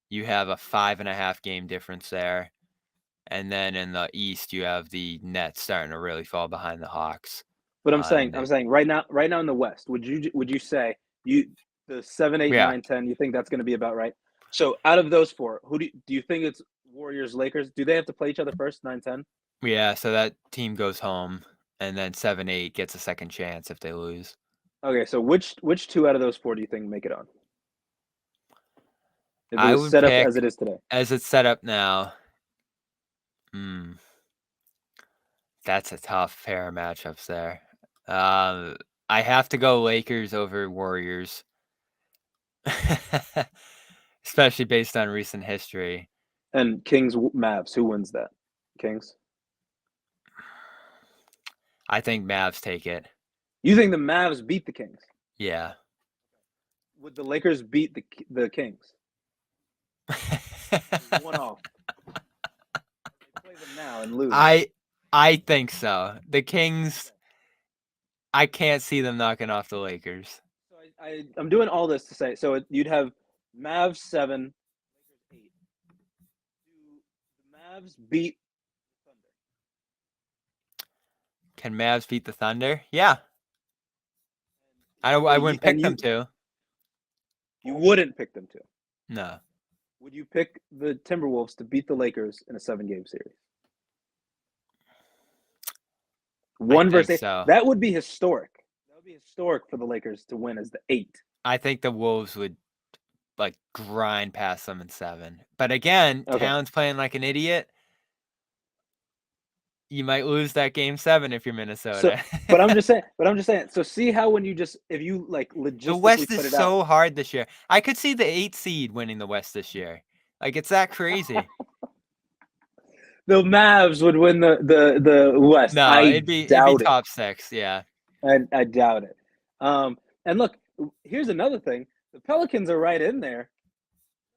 You have a 5.5 game difference there. And then in the East, you have the Nets starting to really fall behind the Hawks. But I'm saying right now in the West, would you say the 7, 8, 9, 10? You think that's going to be about right? So out of those 4, who do you think it's Warriors, Lakers? Do they have to play each other first? 9, 10? Yeah, so that team goes home, and then 7, 8 gets a second chance if they lose. Okay, so which 2 out of those 4 do you think make it on? If I it was would set up pick, as it is today. As it's set up now. That's a tough pair of matchups there. I have to go Lakers over Warriors, especially based on recent history. And Kings, Mavs, who wins that? Kings? I think Mavs take it. You think the Mavs beat the Kings? Yeah. Would the Lakers beat the Kings? 1 off. They play them now and lose. I think so. The Kings, I can't see them knocking off the Lakers. So I'm doing all this to say, so you'd have Mavs 7, Lakers 8. Do the Mavs beat the Thunder? Can Mavs beat the Thunder? Yeah. I wouldn't pick them to. You wouldn't pick them to? No. Would you pick the Timberwolves to beat the Lakers in a 7-game series? 1 versus 8. So. That would be historic. That would be historic for the Lakers to win as the 8. I think the Wolves would grind past them in 7. But again, Towns playing like an idiot. You might lose that game 7 if you're Minnesota. But I'm just saying. So see how when if you like logistically the West put is it out. so hard this year. I could see the 8th seed winning the West this year. Like, it's that crazy. The Mavs would win the West. No, it'd be top 6. Yeah. I doubt it. And look, here's another thing. The Pelicans are right in there.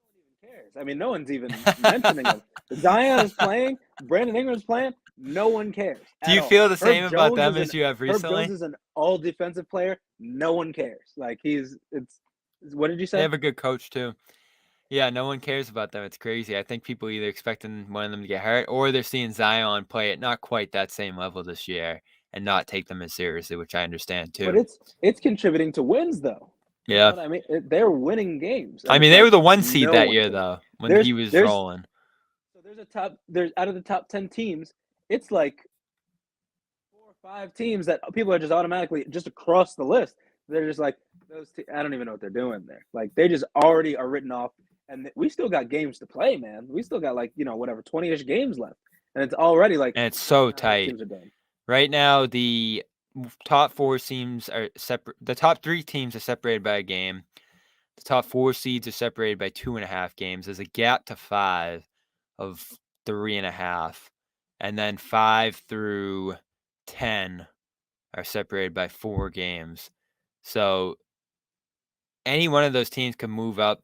No one even cares. I mean, no one's even mentioning them. Zion is playing. Brandon Ingram's playing. No one cares. Do you feel the same about them as you have recently? Herb Jones is an all defensive player. No one cares. Like what did you say? They have a good coach too. Yeah, no one cares about them. It's crazy. I think people either expecting one of them to get hurt or they're seeing Zion play at not quite that same level this year and not take them as seriously, which I understand too. But it's contributing to wins though. Yeah. You know what I mean, they're winning games. I mean, they were the 1 seed that year though when he was rolling. So there's out of the top 10 teams, it's like 4 or 5 teams that people are just automatically just across the list. They're just like I don't even know what they're doing there. Like they just already are written off. And we still got games to play, man. We still got 20-ish games left, and it's already like. And it's so tight. Right now, the top 4 teams are separate. The top 3 teams are separated by a game. The top 4 seeds are separated by 2.5 games. There's a gap to 5 of 3.5, and then 5 through 10 are separated by 4 games. So any one of those teams can move up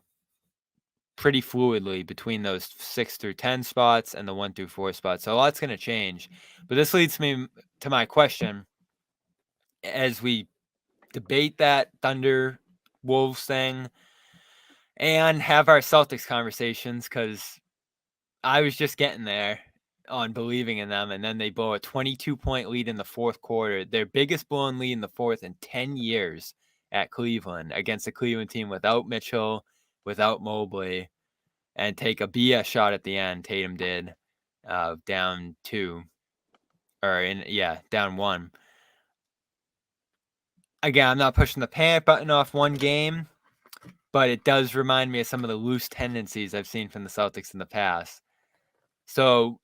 pretty fluidly between those 6 through 10 spots and the 1 through 4 spots. So a lot's going to change. But this leads me to my question as we debate that Thunder Wolves thing and have our Celtics conversations, because I was just getting there on believing in them, and then they blow a 22-point lead in the 4th quarter, their biggest blown lead in the 4th in 10 years at Cleveland against a Cleveland team without Mitchell, without Mobley, and take a BS shot at the end. Tatum did, down 2, down 1. Again, I'm not pushing the panic button off one game, but it does remind me of some of the loose tendencies I've seen from the Celtics in the past. So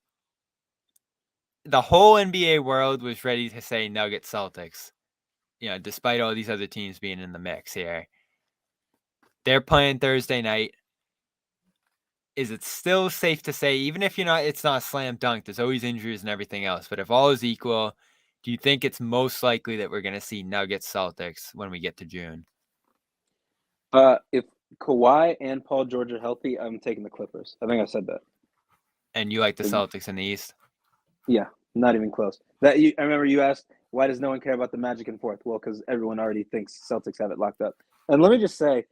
the whole NBA world was ready to say Nuggets Celtics, despite all these other teams being in the mix here. They're playing Thursday night. Is it still safe to say, even if it's not a slam dunk, there's always injuries and everything else, but if all is equal, do you think it's most likely that we're going to see Nuggets Celtics when we get to June? If Kawhi and Paul George are healthy, I'm taking the Clippers. I think I said that. And you like the Celtics in the East? Yeah, not even close. I remember you asked, why does no one care about the Magic in 4th? Well, because everyone already thinks Celtics have it locked up. And let me just say,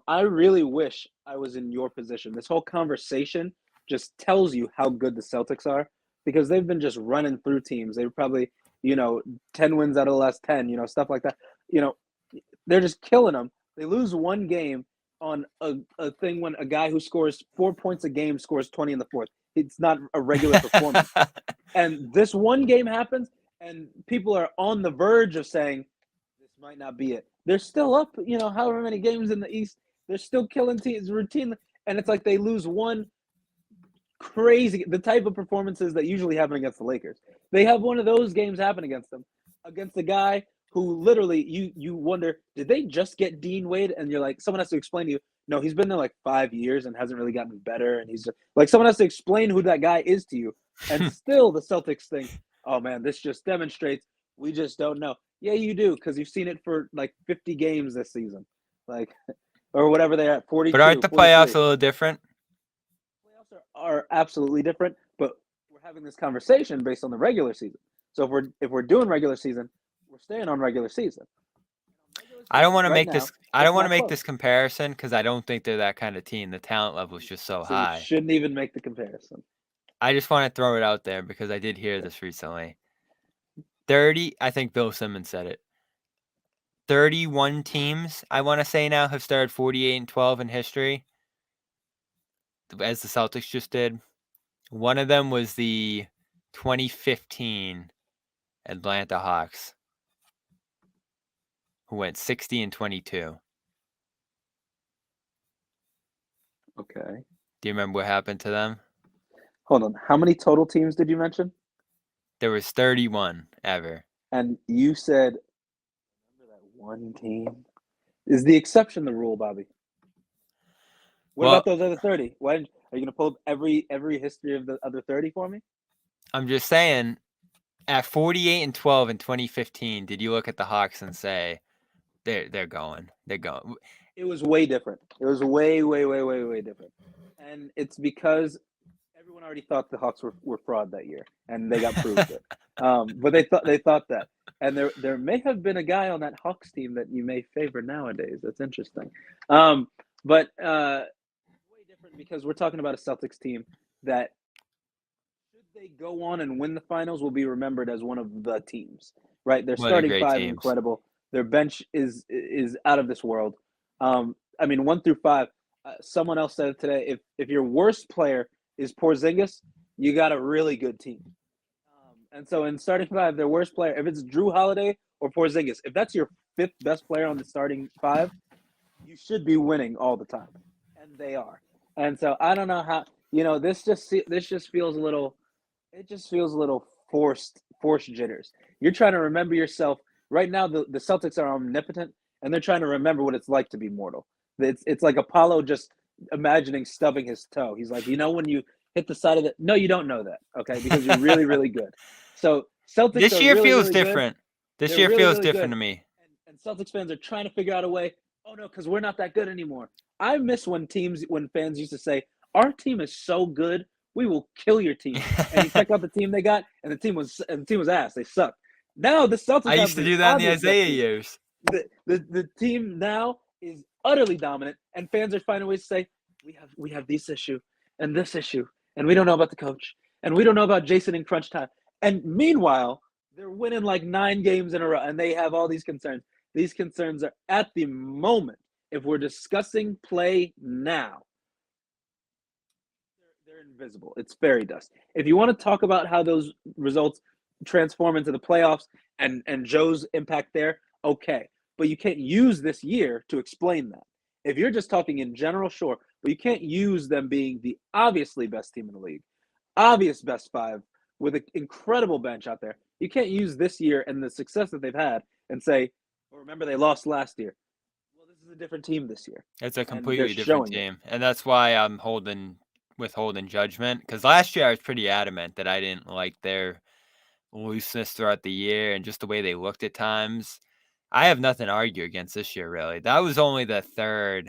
I really wish I was in your position. This whole conversation just tells you how good the Celtics are, because they've been just running through teams. They were probably, 10 wins out of the last 10, stuff like that. They're just killing them. They lose one game on a thing when a guy who scores 4 points a game scores 20 in the 4th. It's not a regular performance. And this one game happens, and people are on the verge of saying, this might not be it. They're still up, however many games in the East. They're still killing teams routinely. And it's like they lose one crazy, the type of performances that usually happen against the Lakers. They have one of those games happen against them, against a guy who literally you wonder, did they just get Dean Wade? And you're like, someone has to explain to you, no, he's been there like 5 years and hasn't really gotten better. And he's just, like, someone has to explain who that guy is to you. And still the Celtics think, oh man, this just demonstrates we just don't know. Yeah, you do, because you've seen it for like 50 games this season, or whatever they're at, 42. But aren't the 43. playoffs a little different? Playoffs are absolutely different, but we're having this conversation based on the regular season. So if we're doing regular season, we're staying on regular season. I don't want to make this. I don't want to make this comparison because I don't think they're that kind of team. The talent level is just so high. You shouldn't even make the comparison. I just want to throw it out there because I did hear this recently. 30, I think Bill Simmons said it. 31 teams, I want to say now, have started 48-12 in history, as the Celtics just did. One of them was the 2015 Atlanta Hawks, who went 60-22. Okay. Do you remember what happened to them? Hold on. How many total teams did you mention? There was 31 ever. And you said, remember that one team? Is the exception the rule, Bobby? What Well, about those other 30? Are you going to pull up every history of the other 30 for me? I'm just saying, at 48-12 in 2015, did you look at the Hawks and say, they're going? They're going. It was way different. It was way different. And it's because everyone already thought the Hawks were fraud that year, and they got proved it. But they thought that. And there may have been a guy on that Hawks team that you may favor nowadays. That's interesting. But way different because we're talking about a Celtics team that, should they go on and win the finals, will be remembered as one of the teams, right? Their One of the starting great five teams. incredible. Their bench is out of this world. I mean, 1 through 5. Someone else said it today. If your worst player is Porzingis, you got a really good team. And so in starting 5, their worst player, if it's Drew Holiday or Porzingis, if that's your 5th best player on the starting 5, you should be winning all the time, and they are. And so I don't know how, this just feels a little. It just feels a little forced jitters. You're trying to remember yourself right now. The Celtics are omnipotent, and they're trying to remember what it's like to be mortal. It's like Apollo just imagining stubbing his toe. He's like, when you hit the side of the. No, you don't know that, okay? Because you're really, really good. So Celtics. This year really, feels really different. Good. This They're year really, feels really different good. to me. And Celtics fans are trying to figure out a way. Oh no, because we're not that good anymore. I miss when fans used to say, "Our team is so good, we will kill your team." And you check out the team they got, and the team was ass. They sucked. Now the Celtics. I used to do that in the Isaiah years. The team now is utterly dominant, and fans are finding ways to say, we have this issue and this issue, and we don't know about the coach, and we don't know about Jason in crunch time. And meanwhile, they're winning like 9 games in a row, and they have all these concerns. These concerns are at the moment. If we're discussing play now, they're invisible. It's fairy dust. If you want to talk about how those results transform into the playoffs and Joe's impact there, okay. But you can't use this year to explain that. If you're just talking in general, sure. But you can't use them being the obviously best team in the league, obvious best 5 with an incredible bench out there. You can't use this year and the success that they've had and say, well, remember they lost last year. Well, this is a different team this year. It's a completely different team. And that's why I'm withholding judgment. Because last year I was pretty adamant that I didn't like their looseness throughout the year and just the way they looked at times. I have nothing to argue against this year, really. That was only the 3rd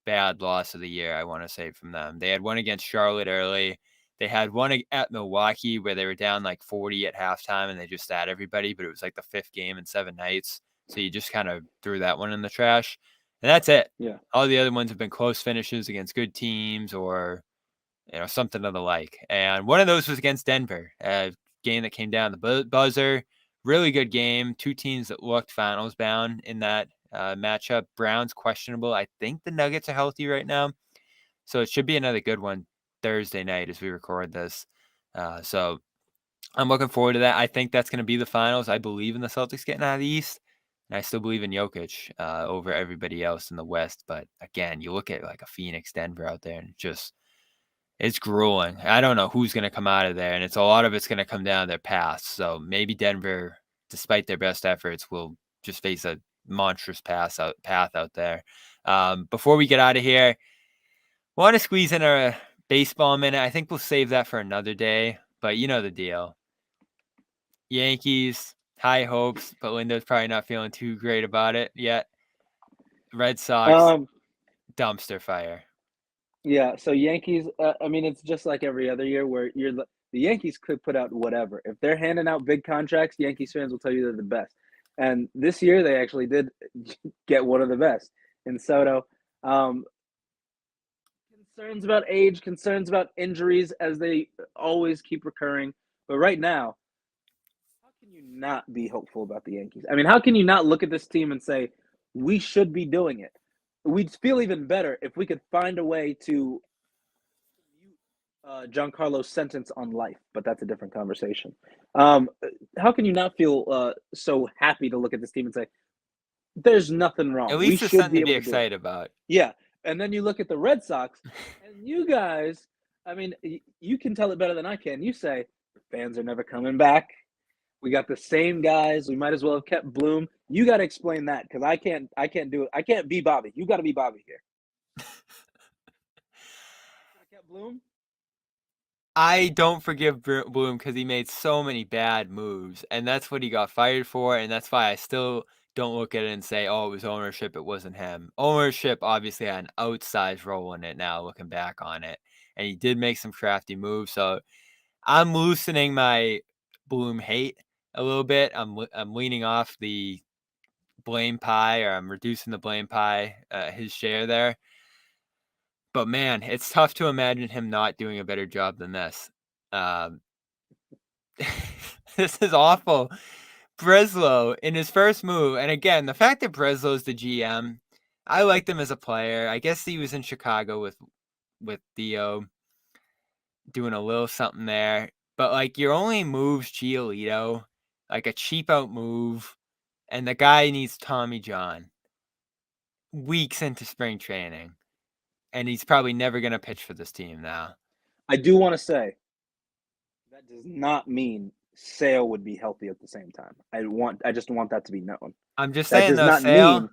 bad loss of the year, I want to say, from them. They had one against Charlotte early. They had one at Milwaukee where they were down like 40 at halftime and they just sat everybody, but it was like the 5th game in 7 nights. So you just kind of threw that one in the trash. And that's it. Yeah. All the other ones have been close finishes against good teams or, something of the like. And one of those was against Denver, a game that came down the buzzer. Really good game. 2 teams that looked finals bound in that matchup. Browns questionable. I think the Nuggets are healthy right now. So it should be another good one Thursday night as we record this. So I'm looking forward to that. I think that's going to be the finals. I believe in the Celtics getting out of the East. And I still believe in Jokic over everybody else in the West. But again, you look at like a Phoenix, Denver out there and it's grueling. I don't know who's going to come out of there. And a lot of it's going to come down to their paths. So maybe Denver, despite their best efforts, will just face a monstrous path out there. Before we get out of here, want to squeeze in a baseball minute. I think we'll save that for another day. But you know the deal. Yankees, high hopes, but Lindo's probably not feeling too great about it yet. Red Sox, dumpster fire. Yeah, so Yankees, it's just like every other year where the Yankees could put out whatever. If they're handing out big contracts, Yankees fans will tell you they're the best. And this year they actually did get one of the best in Soto. Concerns about age, concerns about injuries as they always keep recurring. But right now, how can you not be hopeful about the Yankees? I mean, how can you not look at this team and say, we should be doing it? We'd feel even better if we could find a way to mute Giancarlo's sentence on life, but that's a different conversation. How can you not feel so happy to look at this team and say, there's nothing wrong? At least there's something to be excited about. Yeah, and then you look at the Red Sox, and you guys, you can tell it better than I can. You say, the fans are never coming back. We got the same guys. We might as well have kept Bloom. You got to explain that because I can't do it. I can't be Bobby. You got to be Bobby here. Kept Bloom. I don't forgive Bloom because he made so many bad moves, and that's what he got fired for, and that's why I still don't look at it and say, oh, it was ownership, it wasn't him. Ownership obviously had an outsized role in it now, looking back on it, and he did make some crafty moves, so I'm loosening my Bloom hate a little bit. I'm leaning off the blame pie, or I'm reducing the blame pie, his share there. But man, it's tough to imagine him not doing a better job than this. This is awful. Breslow in his first move, and again, the fact that Breslow's the GM, I liked him as a player. I guess he was in Chicago with Theo, doing a little something there. But like your only move's Giolito, like a cheap out move, and the guy needs Tommy John weeks into spring training. And he's probably never going to pitch for this team now. I do want to say that does not mean Sale would be healthy at the same time. I just want that to be known. I'm just That saying, does though, not Sale, mean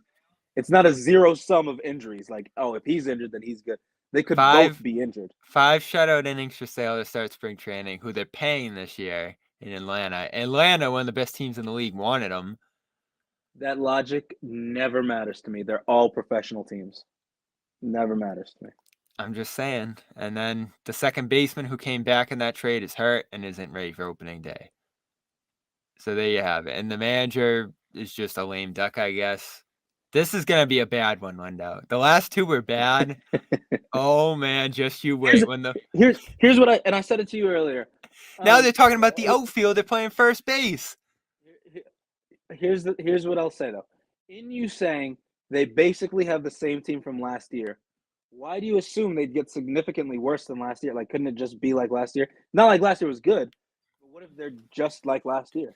it's not a zero sum of injuries. Like, oh, if he's injured, then he's good. They could both be injured. 5 shutout innings for Sale to start spring training, who they're paying this year in Atlanta. Atlanta, one of the best teams in the league, wanted him. That logic never matters to me. They're all professional teams. Never matters to me. I'm just saying. And then the second baseman who came back in that trade is hurt and isn't ready for opening day. So there you have it. And the manager is just a lame duck, I guess. This is going to be a bad one, Lindo. The last two were bad. Oh, man, just you wait. Here's what I said it to you earlier. Now they're talking about the outfield. They're playing first base. Here's what I'll say, though. In you saying they basically have the same team from last year, why do you assume they'd get significantly worse than last year? Like, couldn't it just be like last year? Not like last year was good, but what if they're just like last year?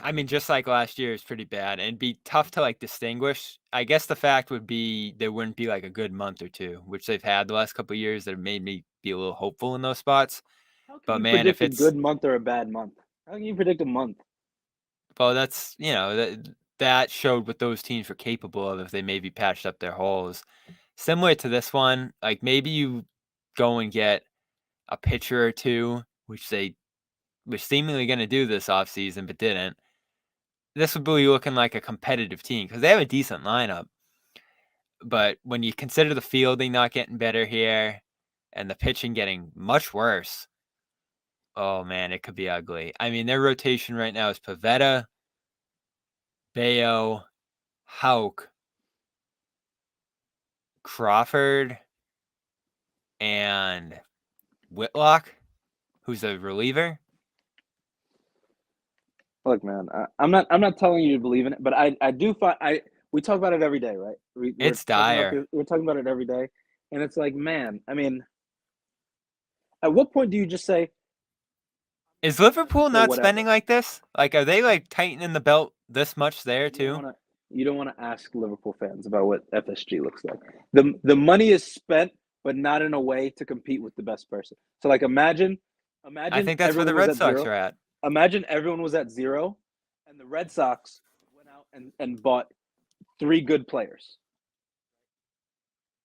I mean, just like last year is pretty bad, and it'd be tough to like distinguish. I guess the fact would be there wouldn't be like a good month or two, which they've had the last couple of years that have made me be a little hopeful in those spots. How can But you man, predict if it's a good month or a bad month? How can you predict a month? well, that's that showed what those teams were capable of if they maybe patched up their holes. Similar to this one, like maybe you go and get a pitcher or two, which they were seemingly going to do this offseason, but didn't. This would be looking like a competitive team because they have a decent lineup. But when you consider the fielding not getting better here and the pitching getting much worse, oh man, it could be ugly. I mean, their rotation right now is Pivetta, Bayo, Houck, Crawford, and Whitlock, who's a reliever. Look, man, I'm not telling you to believe in it, but I do find we talk about it every day, right? It's dire. We're talking about it every day, and it's like, man, I mean, at what point do you just say, is Liverpool not spending like this? Like, are they like tightening the belt this much there too? You don't want to ask Liverpool fans about what FSG looks like. The money is spent, but not in a way to compete with the best person. So like imagine I think that's where the Red Sox are at. Imagine everyone was at 0 and the Red Sox went out and bought 3 good players.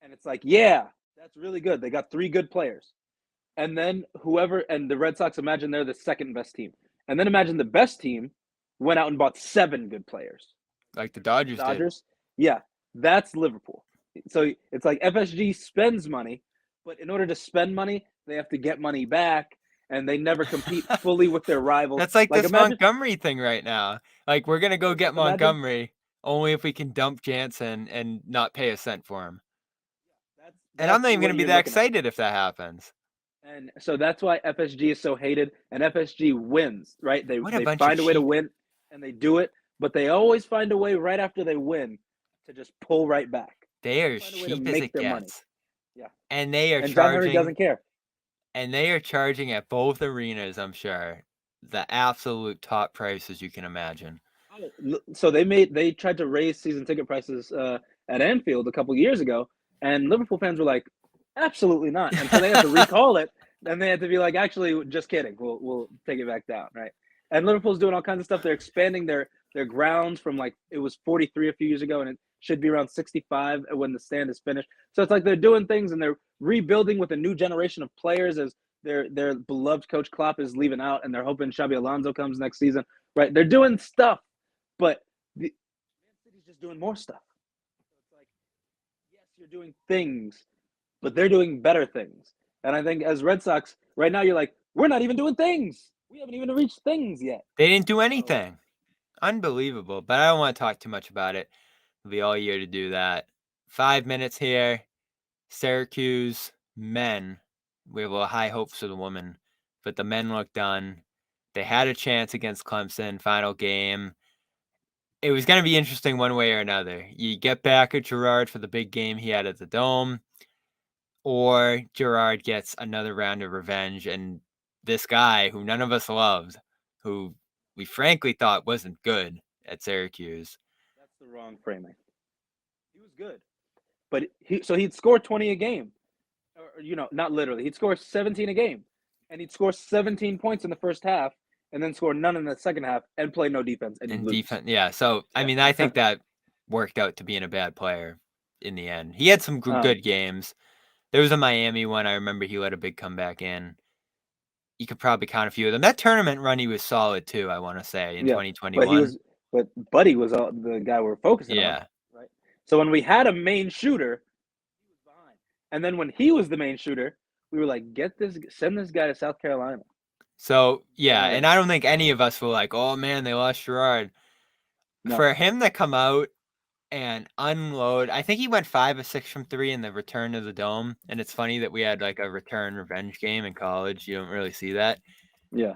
And it's like, yeah, that's really good. They got 3 good players. And then and the Red Sox, imagine they're the second best team. And then imagine the best team went out and bought 7 good players. Like the Dodgers did. Yeah, that's Liverpool. So it's like FSG spends money, but in order to spend money, they have to get money back, and they never compete fully with their rivals. That's like this Montgomery thing right now. Like, we're going to go get Montgomery only if we can dump Jansen and not pay a cent for him. And I'm not even going to be that excited if that happens. And so that's why FSG is so hated, and FSG wins, right? They find a way to win, and they do it, but they always find a way right after they win to just pull right back. They are as cheap as it gets. Money. Yeah. And they are charging. John Henry doesn't care. And they are charging at both arenas, I'm sure, the absolute top prices you can imagine. So they tried to raise season ticket prices at Anfield a couple years ago, and Liverpool fans were like, absolutely not. And so they had to recall it, and they had to be like, actually, just kidding. We'll take it back down, right? And Liverpool's doing all kinds of stuff. They're expanding their grounds from like it was 43 a few years ago, and it should be around 65 when the stand is finished. So it's like they're doing things and they're rebuilding with a new generation of players as their beloved coach Klopp is leaving out, and they're hoping Xabi Alonso comes next season. Right? They're doing stuff, but Man City's just doing more stuff. So it's like, yes, you're doing things, but they're doing better things. And I think as Red Sox, right now you're like, we're not even doing things. We haven't even reached things yet. They didn't do anything. Unbelievable. But I don't want to talk too much about it. It'll be all year to do that. 5 minutes here. Syracuse men. We have a high hopes for the women, but the men look done. They had a chance against Clemson, final game. It was going to be interesting one way or another. You get back at Gerard for the big game he had at the Dome, or Gerard gets another round of revenge, and this guy who none of us loved, who we frankly thought wasn't good at Syracuse. That's the wrong framing. He was good, but he'd score 20 a game, or not literally. He'd score 17 a game, and he'd score 17 points in the first half, and then score none in the second half, and play no defense. And defense, yeah. So I mean, I think that worked out to being a bad player in the end. He had some good games. There was a Miami one. I remember he let a big comeback in. You could probably count a few of them. That tournament run, he was solid too, I want to say, in 2021. But Buddy was the guy we're focusing on. Right. So when we had a main shooter, he was behind. And then when he was the main shooter, we were like, send this guy to South Carolina. So, yeah, and I don't think any of us were like, oh man, they lost Gerard. No. For him to come out and unload, I think he went 5 of 6 from 3 in the return to the Dome. And it's funny that we had like a return revenge game in college. You don't really see that. Yeah.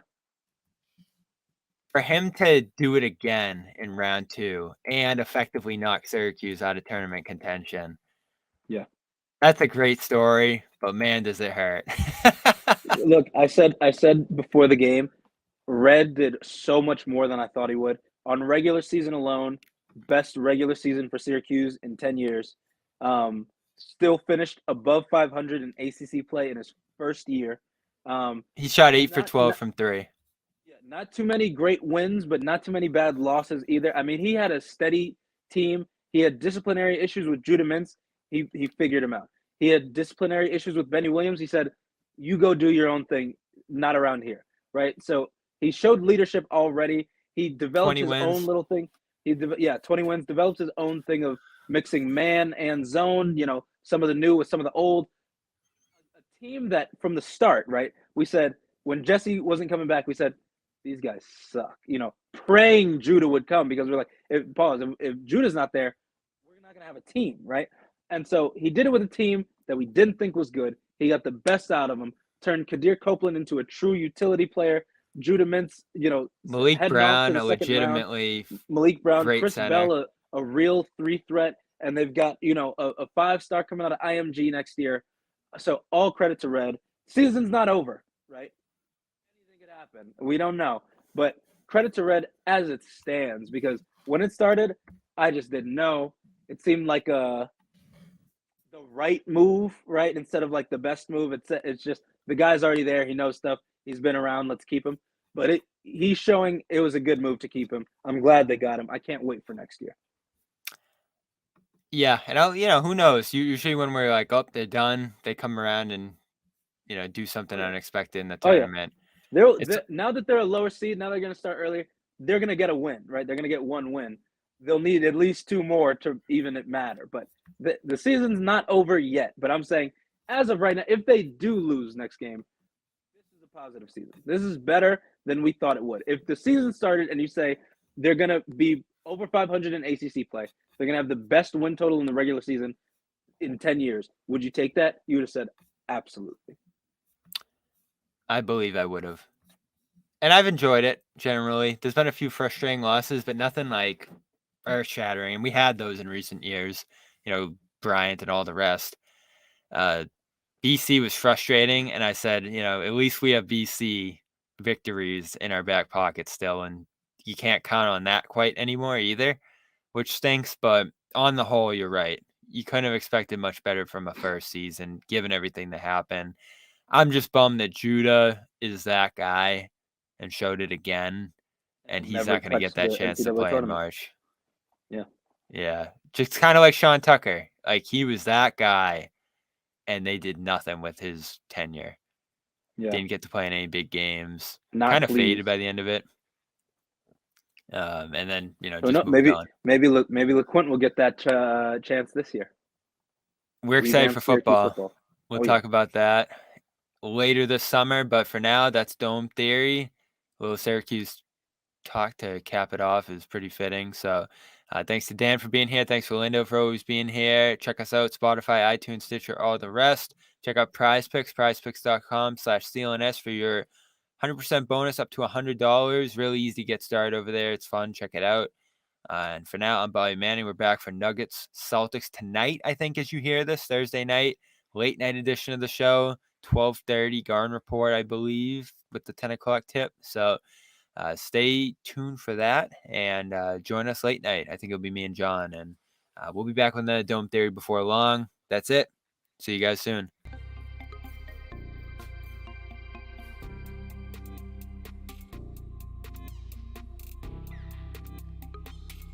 For him to do it again in round 2 and effectively knock Syracuse out of tournament contention. Yeah. That's a great story, but man, does it hurt. Look, I said before the game, Red did so much more than I thought he would. On regular season alone, best regular season for Syracuse in 10 years. Still finished above 500 in ACC play in his first year. He shot 8 for 12 from 3. Yeah, not too many great wins, but not too many bad losses either. I mean, he had a steady team. He had disciplinary issues with Judah Mintz. He figured him out. He had disciplinary issues with Benny Williams. He said, you go do your own thing, not around here, right? So he showed leadership already. He developed his own little thing. 20 wins, develops his own thing of mixing man and zone, some of the new with some of the old. A team that from the start, right, we said when Jesse wasn't coming back, we said, these guys suck, praying Judah would come because we're like, if Judah's not there, we're not going to have a team, right? And so he did it with a team that we didn't think was good. He got the best out of him, turned Kadir Copeland into a true utility player. Judah Mintz, Malik Brown, a legitimately Malik Brown, great Chris center. Bell, a real 3 threat, and they've got a 5-star coming out of IMG next year. So all credit to Red. Season's not over, right? Anything could happen. We don't know, but credit to Red as it stands because when it started, I just didn't know. It seemed like the right move, right? Instead of like the best move. It's just the guy's already there. He knows stuff. He's been around. Let's keep him. But he's showing it was a good move to keep him. I'm glad they got him. I can't wait for next year. Yeah, and who knows? Usually when we're like, oh, they're done, they come around and do something unexpected in the tournament. Now that they're a lower seed, now they're going to start earlier. They're going to get a win, right? They're going to get 1 win. They'll need at least 2 more to even it matter. But the season's not over yet. But I'm saying, as of right now, if they do lose next game, this is a positive season. This is better than we thought it would. If the season started and you say they're going to be over 500 in ACC play, they're going to have the best win total in the regular season in 10 years, would you take that? You would have said, absolutely. I believe I would have. And I've enjoyed it, generally. There's been a few frustrating losses, but nothing like earth-shattering. And we had those in recent years, Bryant and all the rest. BC was frustrating, and I said, at least we have BC victories in our back pocket still, and you can't count on that quite anymore either, which stinks, but on the whole, you're right. You couldn't have expected much better from a first season, given everything that happened. I'm just bummed that Judah is that guy and showed it again. and he's Never not going to get touched that the chance to NCAA play in tournament. March. Yeah. Yeah. Just kind of like Sean Tucker. Like, he was that guy, and they did nothing with his tenure. Yeah. Didn't get to play in any big games. Not Kind of pleased. faded by the end of it. And then, just no, moved on. maybe LeQuint will get that chance this year. We're excited for Syracuse football. We'll talk about that later this summer, but for now, that's Dome Theory. Little Syracuse talk to cap it off is pretty fitting. So thanks to Dan for being here. Thanks for Lindo for always being here. Check us out, Spotify, iTunes, Stitcher, all the rest. Check out Prize Picks, prizepicks.com/CLNS for your 100% bonus up to $100. Really easy to get started over there. It's fun. Check it out. And for now, I'm Bobby Manning. We're back for Nuggets Celtics tonight, I think, as you hear this, Thursday night, late night edition of the show, 12:30 Garden Report, I believe, with the 10 o'clock tip. So stay tuned for that and join us late night. I think it'll be me and John, and we'll be back on the Dome Theory before long. That's it. See you guys soon.